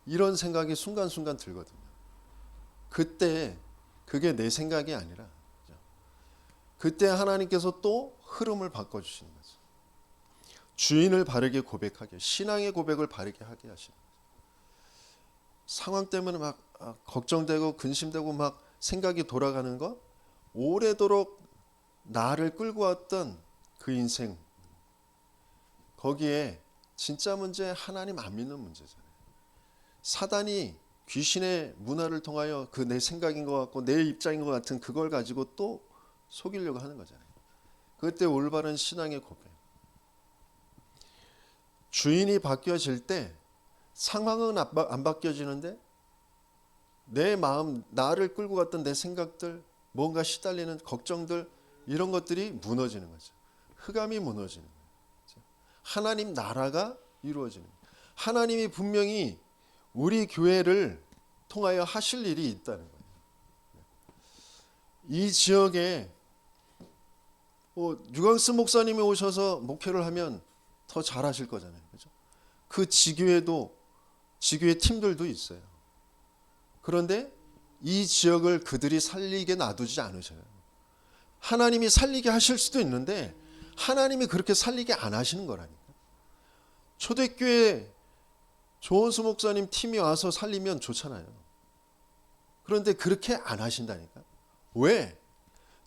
Speaker 1: 이런 생각이 순간순간 들거든요. 그때 그게 내 생각이 아니라 그때 하나님께서 또 흐름을 바꿔주시는 거죠. 주인을 바르게 고백하게, 신앙의 고백을 바르게 하게 하시는 거죠. 상황 때문에 막 걱정되고 근심되고 막 생각이 돌아가는 거, 오래도록 나를 끌고 왔던 그 인생, 거기에 진짜 문제 하나님 안 믿는 문제잖아요. 사단이 귀신의 문화를 통하여 그 내 생각인 것 같고 내 입장인 것 같은 그걸 가지고 또 속이려고 하는 거잖아요. 그때 올바른 신앙의 고백. 주인이 바뀌어질 때 상황은 안 바뀌어지는데 내 마음, 나를 끌고 갔던 내 생각들, 뭔가 시달리는 걱정들, 이런 것들이 무너지는 거죠. 흑암이 무너지는 거죠. 하나님 나라가 이루어지는 거예요. 하나님이 분명히 우리 교회를 통하여 하실 일이 있다는 거예요. 이 지역에 유광수 목사님이 오셔서 목회를 하면 더 잘하실 거잖아요. 그죠? 그 지교회 팀들도 있어요. 그런데 이 지역을 그들이 살리게 놔두지 않으셔요. 하나님이 살리게 하실 수도 있는데 하나님이 그렇게 살리게 안 하시는 거라니까. 초대교회 조원수 목사님 팀이 와서 살리면 좋잖아요. 그런데 그렇게 안 하신다니까. 왜?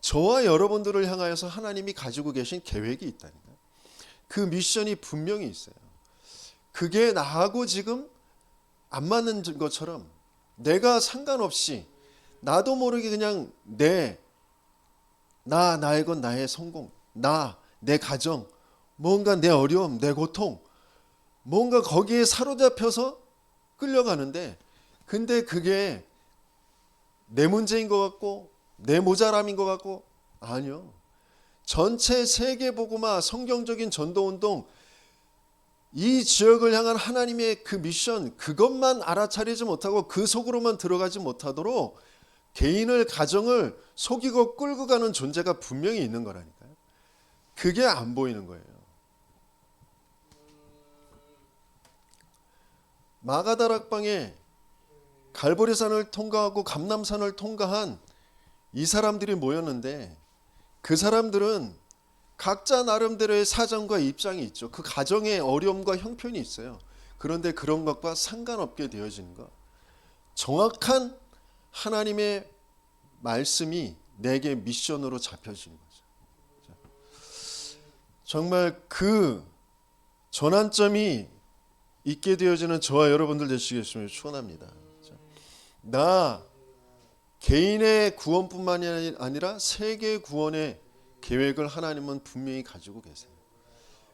Speaker 1: 저와 여러분들을 향하여서 하나님이 가지고 계신 계획이 있다니까. 그 미션이 분명히 있어요. 그게 나하고 지금 안 맞는 것처럼 내가 상관없이 나도 모르게 그냥 나의 건 나의 성공, 내 가정, 뭔가 내 어려움, 내 고통, 뭔가 거기에 사로잡혀서 끌려가는데, 근데 그게 내 문제인 것 같고 내 모자람인 것 같고, 아니요. 전체 세계복음화 성경적인 전도운동, 이 지역을 향한 하나님의 그 미션, 그것만 알아차리지 못하고 그 속으로만 들어가지 못하도록 개인을, 가정을 속이고 끌고 가는 존재가 분명히 있는 거라니까요. 그게 안 보이는 거예요. 마가다락방에 갈보리산을 통과하고 감람산을 통과한 이 사람들이 모였는데, 그 사람들은 각자 나름대로의 사정과 입장이 있죠. 그 가정의 어려움과 형편이 있어요. 그런데 그런 것과 상관없게 되어지는 것, 정확한 하나님의 말씀이 내게 미션으로 잡혀지는 거죠. 정말 그 전환점이 있게 되어지는 저와 여러분들 되시겠음을 축원합니다. 나 개인의 구원뿐만이 아니라 세계 구원의 계획을 하나님은 분명히 가지고 계세요.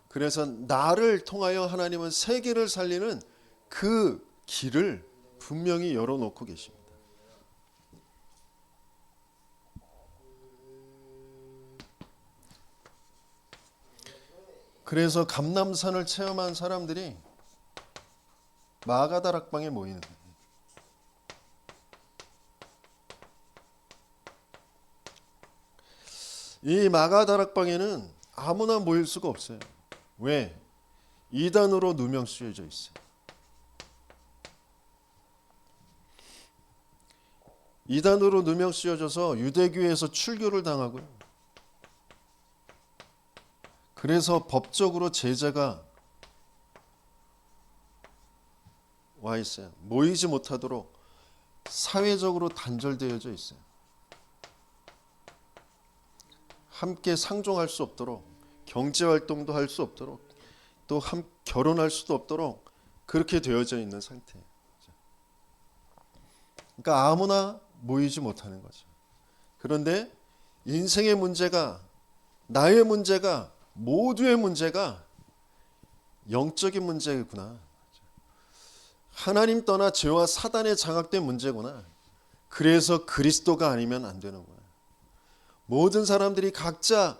Speaker 1: 그래서 나를 통하여 하나님은 세계를 살리는 그 길을 분명히 열어놓고 계십니다. 그래서 감람산을 체험한 사람들이 마가다락방에 모이는 거예요. 이 마가다락방에는 아무나 모일 수가 없어요. 왜? 이단으로 누명 쓰여져 있어요. 이단으로 누명 쓰여져서 유대교회에서 출교를 당하고요. 그래서 법적으로 제재가 와 있어요. 모이지 못하도록 사회적으로 단절되어져 있어요. 함께 상종할 수 없도록, 경제활동도 할 수 없도록, 또 결혼할 수도 없도록 그렇게 되어져 있는 상태예요. 그러니까 아무나 모이지 못하는 거죠. 그런데 인생의 문제가, 나의 문제가, 모두의 문제가 영적인 문제구나. 하나님 떠나 죄와 사단에 장악된 문제구나. 그래서 그리스도가 아니면 안 되는 거예요. 모든 사람들이 각자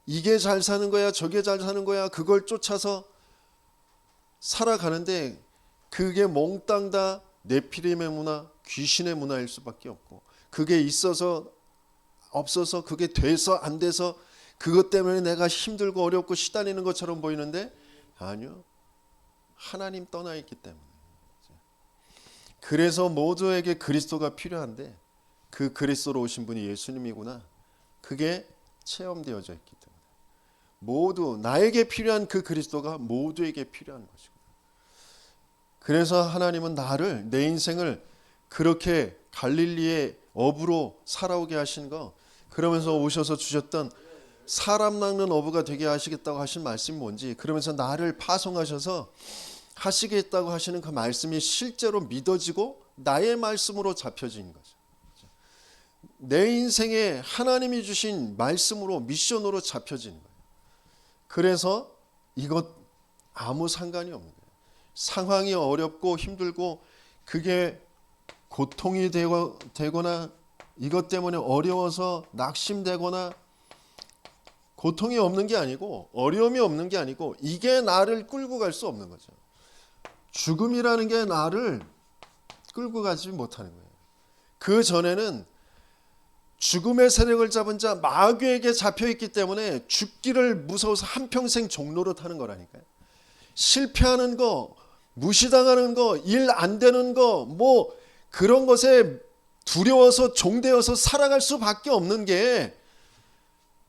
Speaker 1: 이게 잘 사는 거야, 저게 잘 사는 거야, 그걸 쫓아서 살아가는데 그게 몽땅 다 네피림의 문화, 귀신의 문화일 수밖에 없고, 그게 있어서 없어서, 그게 돼서 안 돼서 그것 때문에 내가 힘들고 어렵고 시달리는 것처럼 보이는데 아니요. 하나님 떠나 있기 때문에. 그래서 모두에게 그리스도가 필요한데 그 그리스도로 오신 분이 예수님이구나. 그게 체험되어져 있기 때문에 모두 나에게 필요한 그 그리스도가 모두에게 필요한 것이고, 그래서 하나님은 나를, 내 인생을 그렇게 갈릴리의 어부로 살아오게 하신 거, 그러면서 오셔서 주셨던 사람 낚는 어부가 되게 하시겠다고 하신 말씀이 뭔지, 그러면서 나를 파송하셔서 하시겠다고 하시는 그 말씀이 실제로 믿어지고 나의 말씀으로 잡혀진 거죠. 내 인생에 하나님이 주신 말씀으로, 미션으로 잡혀진 거예요. 그래서 이것 아무 상관이 없는 거예요. 상황이 어렵고 힘들고 그게 고통이 되거나 이것 때문에 어려워서 낙심되거나, 고통이 없는 게 아니고 어려움이 없는 게 아니고 이게 나를 끌고 갈 수 없는 거죠. 죽음이라는 게 나를 끌고 가지 못하는 거예요. 그 전에는 죽음의 세력을 잡은 자 마귀에게 잡혀있기 때문에 죽기를 무서워서 한평생 종로로 타는 거라니까요. 실패하는 거, 무시당하는 거, 일 안 되는 거, 뭐 그런 것에 두려워서 종되어서 살아갈 수밖에 없는 게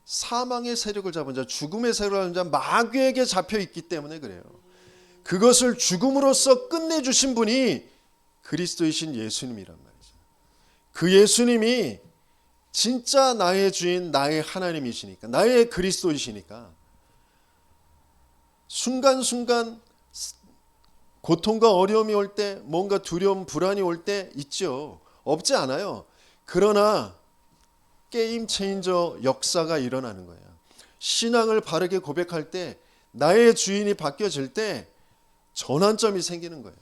Speaker 1: 사망의 세력을 잡은 자, 죽음의 세력을 잡은 자 마귀에게 잡혀있기 때문에 그래요. 그것을 죽음으로써 끝내주신 분이 그리스도이신 예수님이란 말이죠. 그 예수님이 진짜 나의 주인, 나의 하나님이시니까, 나의 그리스도이시니까 순간순간 고통과 어려움이 올 때, 뭔가 두려움, 불안이 올 때 있죠. 없지 않아요. 그러나 게임 체인저 역사가 일어나는 거예요. 신앙을 바르게 고백할 때, 나의 주인이 바뀌어질 때 전환점이 생기는 거예요.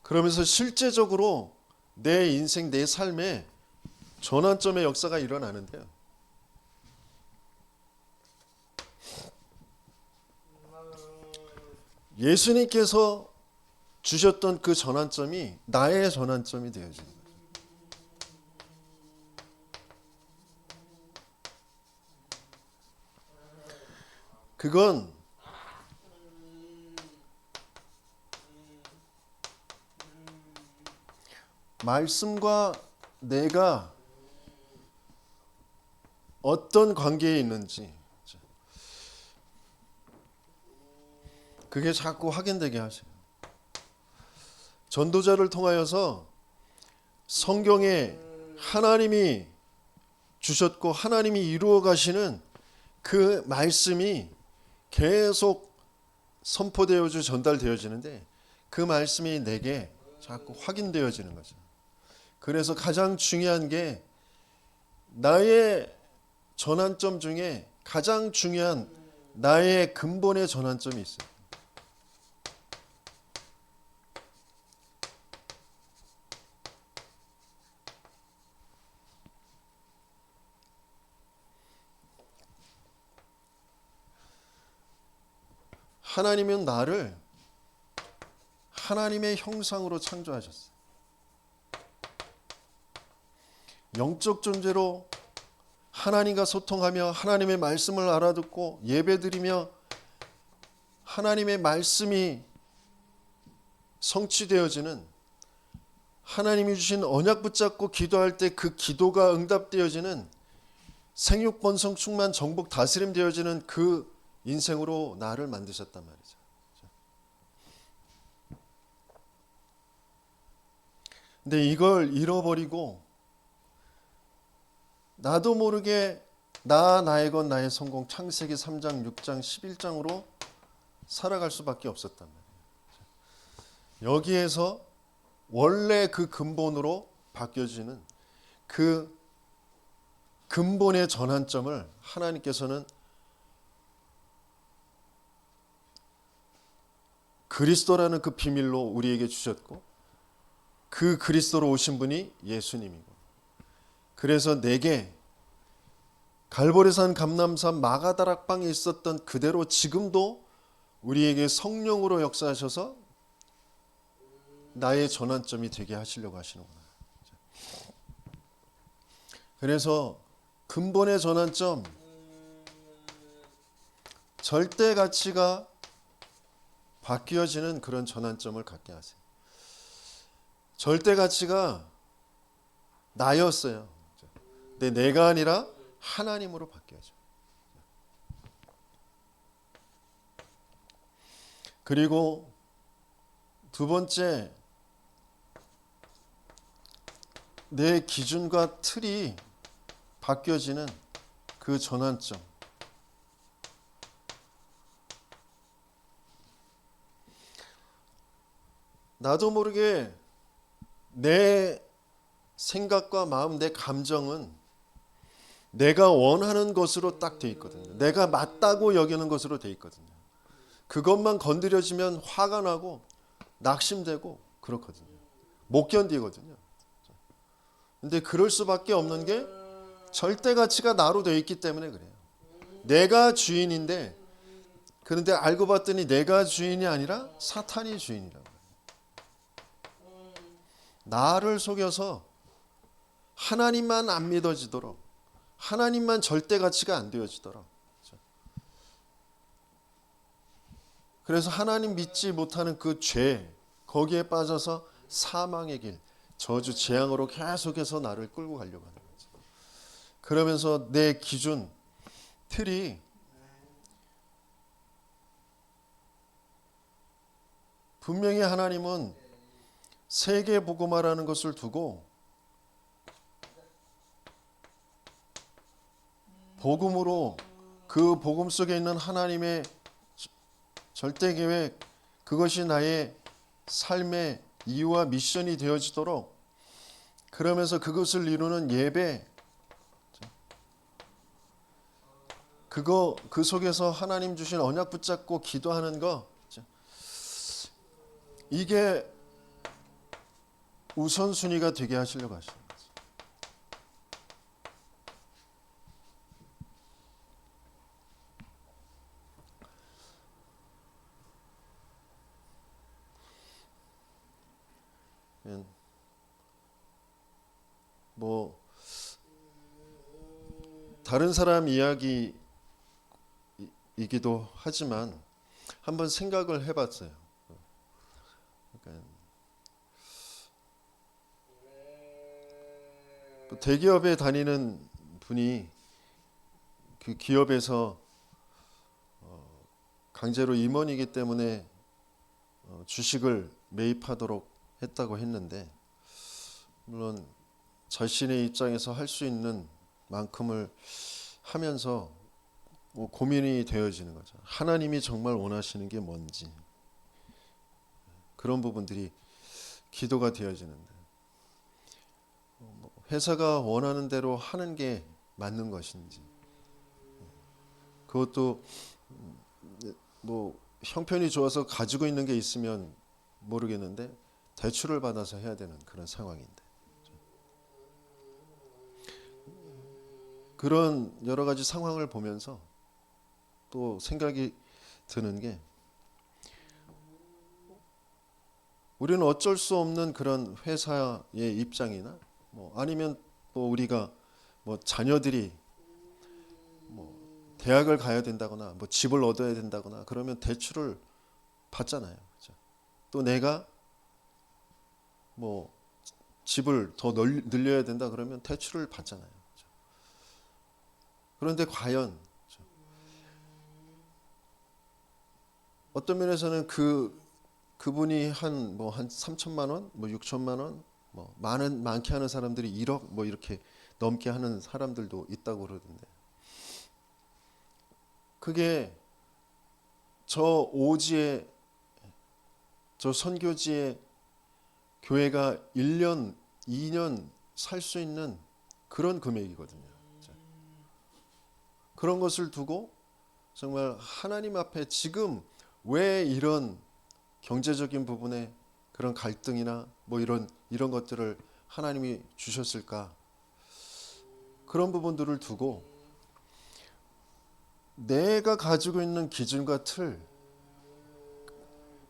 Speaker 1: 그러면서 실제적으로 내 인생, 내 삶에 전환점의 역사가 일어나는데요. 예수님께서 주셨던 그 전환점이 나의 전환점이 되어지는 거예요. 그건 말씀과 내가 어떤 관계에 있는지, 그게 자꾸 확인되게 하세요. 전도자를 통하여서 성경에 하나님이 주셨고 하나님이 이루어 가시는 그 말씀이 계속 선포되어지고 전달되어지는데 그 말씀이 내게 자꾸 확인되어지는 거죠. 그래서 가장 중요한 게, 나의 전환점 중에 가장 중요한 나의 근본의 전환점이 있어요. 하나님은 나를 하나님의 형상으로 창조하셨어요. 영적 존재로 하나님과 소통하며 하나님의 말씀을 알아듣고 예배드리며 하나님의 말씀이 성취되어지는, 하나님이 주신 언약 붙잡고 기도할 때 그 기도가 응답되어지는, 생육 번성 충만 정복 다스림 되어지는 그 인생으로 나를 만드셨단 말이죠. 근데 이걸 잃어버리고 나도 모르게 나의 것 나의 성공, 창세기 3장 6장 11장으로 살아갈 수밖에 없었단 말이에요. 여기에서 원래 그 근본으로 바뀌어지는 그 근본의 전환점을 하나님께서는 그리스도라는 그 비밀로 우리에게 주셨고, 그 그리스도로 오신 분이 예수님이고, 그래서 내게 갈보리산, 감람산, 마가다락방에 있었던 그대로 지금도 우리에게 성령으로 역사하셔서 나의 전환점이 되게 하시려고 하시는구나. 그래서 근본의 전환점, 절대 가치가 바뀌어지는 그런 전환점을 갖게 하세요. 절대 가치가 나였어요. 근데 내가 아니라 하나님으로 바뀌어져. 그리고 두 번째, 내 기준과 틀이 바뀌어지는 그 전환점. 나도 모르게 내 생각과 마음, 내 감정은 내가 원하는 것으로 딱 돼 있거든요. 내가 맞다고 여기는 것으로 돼 있거든요. 그것만 건드려지면 화가 나고 낙심되고 그렇거든요. 못 견디거든요. 근데 그럴 수밖에 없는 게 절대 가치가 나로 되어 있기 때문에 그래요. 내가 주인인데, 그런데 알고 봤더니 내가 주인이 아니라 사탄이 주인이라고. 나를 속여서 하나님만 안 믿어지도록, 하나님만 절대 가치가 안 되어지도록. 그래서 하나님 믿지 못하는 그 죄, 거기에 빠져서 사망의 길, 저주, 재앙으로 계속해서 나를 끌고 가려고 하는 거죠. 그러면서 내 기준, 틀이 분명히 하나님은 세계 복음화라는 것을 두고 복음으로, 그 복음 속에 있는 하나님의 절대 계획, 그것이 나의 삶의 이유와 미션이 되어지도록, 그러면서 그것을 이루는 예배, 그 속에서 하나님 주신 언약 붙잡고 기도하는 거, 이게 우선순위가 되게 하시려고 하시는 거죠. 뭐 다른 사람 이야기이기도 하지만 한번 생각을 해봤어요. 그러니까 대기업에 다니는 분이 그 기업에서 강제로 임원이기 때문에 주식을 매입하도록 했다고 했는데, 물론 자신의 입장에서 할 수 있는 만큼을 하면서 고민이 되어지는 거죠. 하나님이 정말 원하시는 게 뭔지, 그런 부분들이 기도가 되어지는데, 회사가 원하는 대로 하는 게 맞는 것인지, 그것도 뭐 형편이 좋아서 가지고 있는 게 있으면 모르겠는데 대출을 받아서 해야 되는 그런 상황인데, 그런 여러 가지 상황을 보면서 또 생각이 드는 게, 우리는 어쩔 수 없는 그런 회사의 입장이나 아니면 또 우리가 자녀들이 대학을 가야 된다거나 집을 얻어야 된다거나 그러면 대출을 받잖아요. 그렇죠? 또 내가 집을 더 늘려야 된다 그러면 대출을 받잖아요. 그렇죠? 그런데 과연 어떤 면에서는 그분이 한 3천만 원, 6천만 원, 많게 하는 사람들이 1억 이렇게 넘게 하는 사람들도 있다고 그러던데, 그게 저 오지에, 저 선교지에 교회가 1년, 2년 살 수 있는 그런 금액이거든요. 그런 것을 두고 정말 하나님 앞에 지금 왜 이런 경제적인 부분에 그런 갈등이나 뭐 이런 것들을 하나님이 주셨을까? 그런 부분들을 두고 내가 가지고 있는 기준과 틀,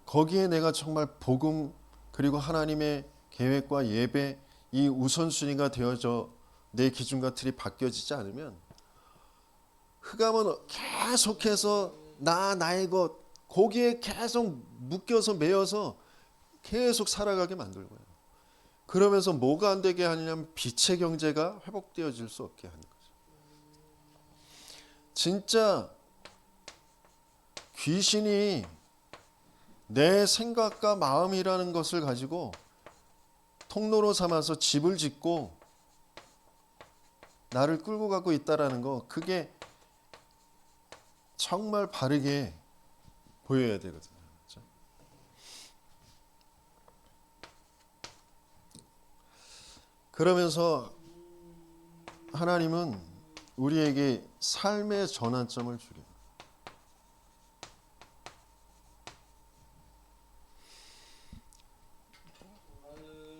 Speaker 1: 거기에 내가 정말 복음 그리고 하나님의 계획과 예배 이 우선순위가 되어져 내 기준과 틀이 바뀌어지지 않으면 흑암은 계속해서 나의 것 거기에 계속 묶여서 매여서 계속 살아가게 만들고요. 그러면서 뭐가 안 되게 하냐면 빛의 경제가 회복되어질 수 없게 하는 거죠. 진짜 귀신이 내 생각과 마음이라는 것을 가지고 통로로 삼아서 집을 짓고 나를 끌고 가고 있다라는 거, 그게 정말 바르게 보여야 되거든요. 그렇죠? 그러면서 하나님은 우리에게 삶의 전환점을 주게 됩니다.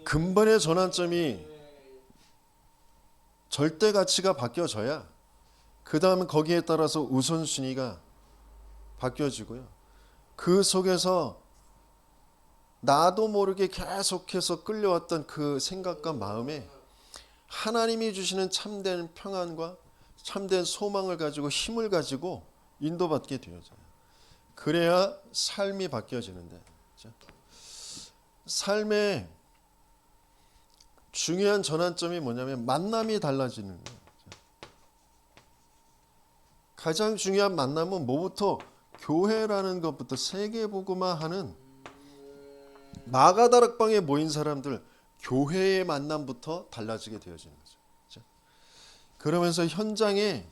Speaker 1: 근본의 전환점이 절대 가치가 바뀌어져야 그 다음 거기에 따라서 우선순위가 바뀌어지고요. 그 속에서 나도 모르게 계속해서 끌려왔던 그 생각과 마음에 하나님이 주시는 참된 평안과 참된 소망을 가지고 힘을 가지고 인도받게 되어져요. 그래야 삶이 바뀌어지는데, 그렇죠? 삶의 중요한 전환점이 뭐냐면 만남이 달라지는 거예요. 가장 중요한 만남은 뭐부터? 교회라는 것부터, 세계복음화하는 마가다락방에 모인 사람들, 교회의 만남부터 달라지게 되어지는 거죠. 그렇죠? 그러면서 현장에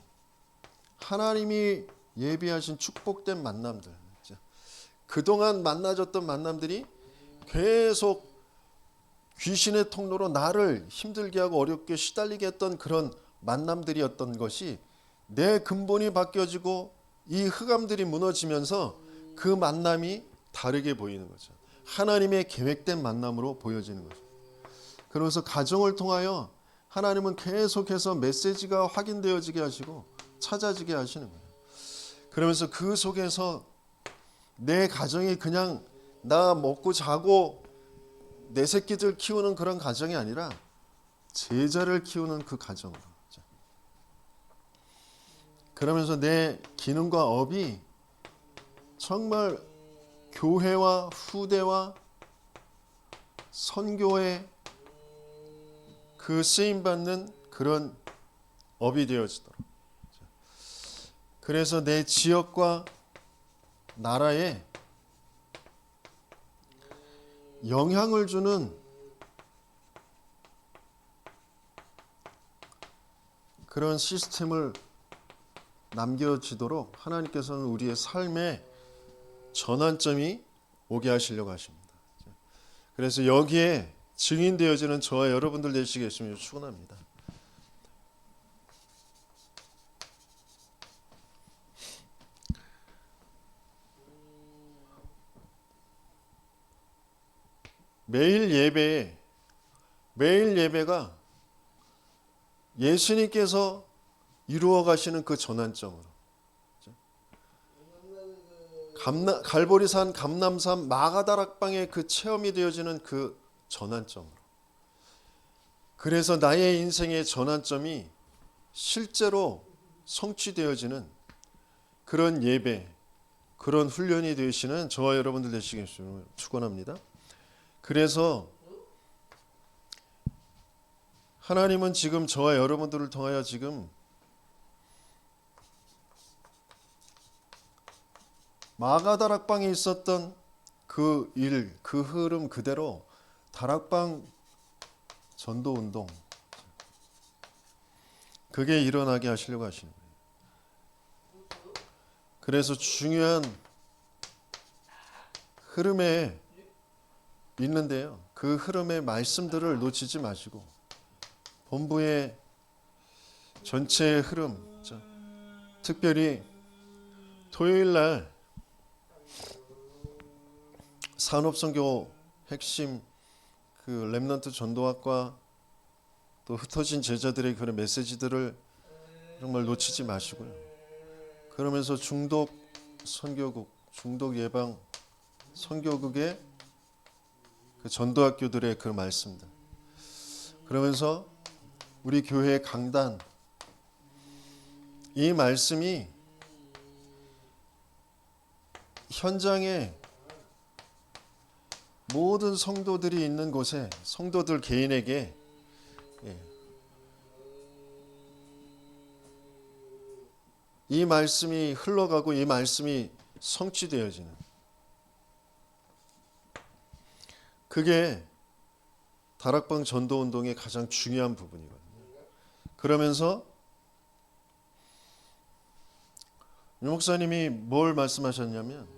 Speaker 1: 하나님이 예비하신 축복된 만남들, 그렇죠? 그동안 만나졌던 만남들이 계속 귀신의 통로로 나를 힘들게 하고 어렵게 시달리게 했던 그런 만남들이었던 것이 내 근본이 바뀌어지고 이 흑암들이 무너지면서 그 만남이 다르게 보이는 거죠. 하나님의 계획된 만남으로 보여지는 거죠. 그러면서 가정을 통하여 하나님은 계속해서 메시지가 확인되어지게 하시고 찾아지게 하시는 거예요. 그러면서 그 속에서 내 가정이 그냥 나 먹고 자고 내 새끼들 키우는 그런 가정이 아니라 제자를 키우는 그 가정으로. 그러면서 내 기능과 업이 정말 교회와 후대와 선교의 그 쓰임받는 그런 업이 되어지도록. 그래서 내 지역과 나라에 영향을 주는 그런 시스템을 남겨지도록 하나님께서는 우리의 삶에 전환점이 오게 하시려고 하십니다. 그래서 여기에 증인되어지는 저와 여러분들 되시겠으면 축원합니다. 매일 예배가 예수님께서 이루어 가시는 그 전환점으로, 갈보리산, 감람산, 마가다락방의 그 체험이 되어지는 그 전환점으로. 그래서 나의 인생의 전환점이 실제로 성취되어지는 그런 예배, 그런 훈련이 되시는 저와 여러분들 되시길 축원합니다. 그래서 하나님은 지금 저와 여러분들을 통하여 지금 마가다락방에 있었던 그 일, 그 흐름 그대로 다락방 전도운동, 그게 일어나게 하시려고 하시는 거예요. 그래서 중요한 흐름에 있는데요, 그 흐름의 말씀들을 놓치지 마시고 본부의 전체의 흐름, 특별히 토요일 날 산업선교 핵심 그 렘넌트 전도학과 또 흩어진 제자들의 그런 메시지들을 정말 놓치지 마시고요. 그러면서 중독 선교국, 중독 예방 선교국의 그 전도학교들의 그 말씀들, 그러면서 우리 교회의 강단, 이 말씀이 현장에 모든 성도들이 있는 곳에 성도들 개인에게 이 말씀이 흘러가고 이 말씀이 성취되어지는, 그게 다락방 전도운동의 가장 중요한 부분이거든요. 그러면서 유 목사님이 뭘 말씀하셨냐면,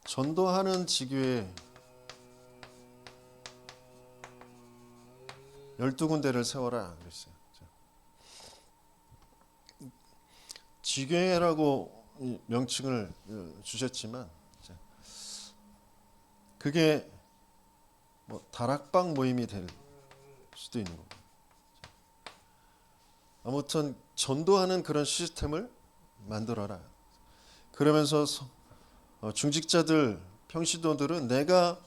Speaker 1: 전도하는 지교회 12군데를 세워라 그랬어요. 지교회라고 명칭을 주셨지만 그게 뭐 다락방 모임이 될 수도 있는 거고, 아무튼 전도하는 그런 시스템을 만들어라. 그러면서 중직자들, 평신도들은 내가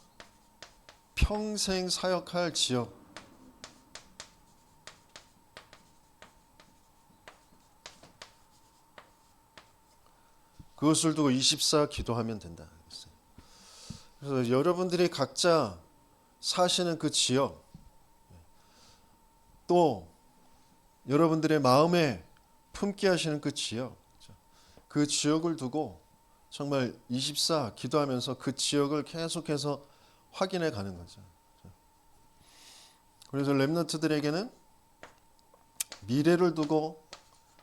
Speaker 1: 평생 사역할 지역, 그것을 두고 24 기도하면 된다. 그래서 여러분들이 각자 사시는 그 지역, 또 여러분들의 마음에 품게 하시는 그 지역, 그 지역을 두고 정말 24 기도하면서 그 지역을 계속해서 확인해 가는 거죠. 그래서 렘넌트들에게는 미래를 두고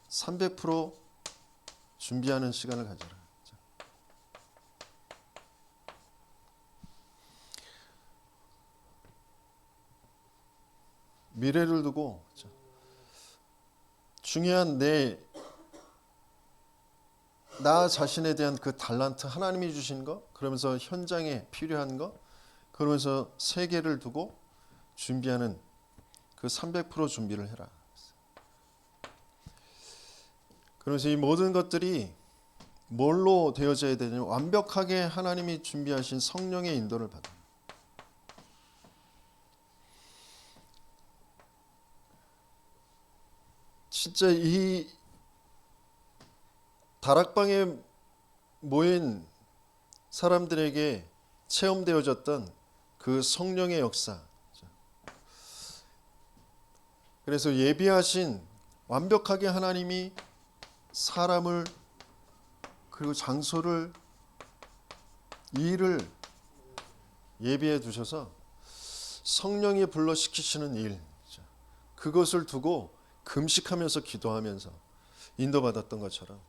Speaker 1: 300% 준비하는 시간을 가져라. 미래를 두고 중요한 나 자신에 대한 그 달란트, 하나님이 주신 거, 그러면서 현장에 필요한 거, 그러면서 세계를 두고 준비하는 그 300% 준비를 해라. 그러면서 이 모든 것들이 뭘로 되어져야 되냐면 완벽하게 하나님이 준비하신 성령의 인도를 받아. 진짜 이 다락방에 모인 사람들에게 체험되어졌던 그 성령의 역사, 그래서 예비하신, 완벽하게 하나님이 사람을 그리고 장소를, 일을 예비해 두셔서 성령이 불러시키시는 일, 그것을 두고 금식하면서 기도하면서 인도받았던 것처럼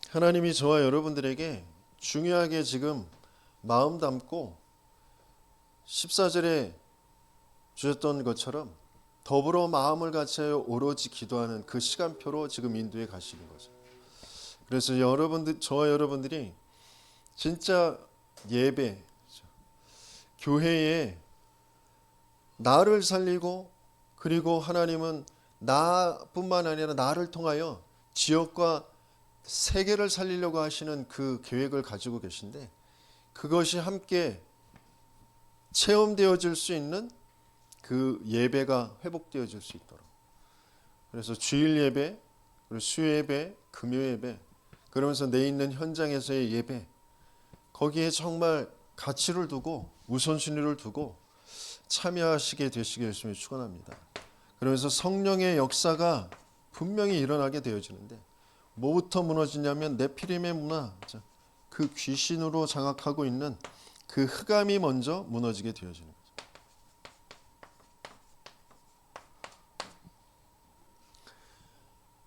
Speaker 1: 하나님이 저와 여러분들에게 중요하게 지금 마음 담고 14절에 주셨던 것처럼 더불어 마음을 같이하여 오로지 기도하는 그 시간표로 지금 인도해 가시는 거죠. 그래서 여러분들, 저와 여러분들이 진짜 예배, 교회에 나를 살리고, 그리고 하나님은 나뿐만 아니라 나를 통하여 지역과 세계를 살리려고 하시는 그 계획을 가지고 계신데, 그것이 함께 체험되어질 수 있는 그 예배가 회복되어질 수 있도록, 그래서 주일 예배, 그리고 수 예배, 금요 예배, 그러면서 내 있는 현장에서의 예배, 거기에 정말 가치를 두고 우선순위를 두고 참여하시게 되시길 열심히 축원합니다. 그러면서 성령의 역사가 분명히 일어나게 되어지는데, 뭐부터 무너지냐면 네피림의 문화, 그 귀신으로 장악하고 있는 그 흑암이 먼저 무너지게 되어지는 거죠.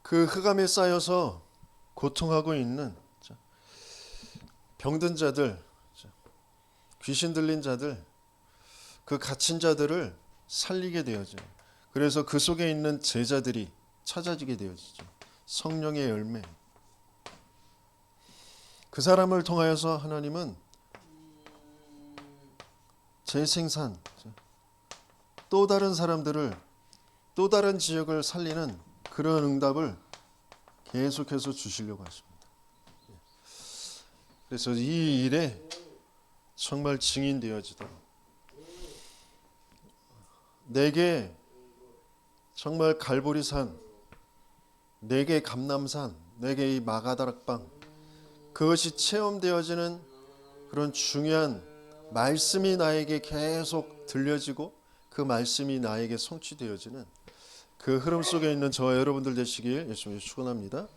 Speaker 1: 그 흑암에 쌓여서 고통하고 있는 병든 자들, 귀신 들린 자들, 그 갇힌 자들을 살리게 되어져요. 그래서 그 속에 있는 제자들이 찾아지게 되어지죠. 성령의 열매. 그 사람을 통하여서 하나님은 재생산, 또 다른 사람들을, 또 다른 지역을 살리는 그런 응답을 계속해서 주시려고 하십니다. 그래서 이 일에 정말 증인되어지도록, 내게 정말 갈보리산, 내게 감남산, 내게 이 마가다락방, 그것이 체험되어지는 그런 중요한 말씀이 나에게 계속 들려지고 그 말씀이 나에게 성취되어지는 그 흐름 속에 있는 저와 여러분들 되시길 예수님으로 축원합니다.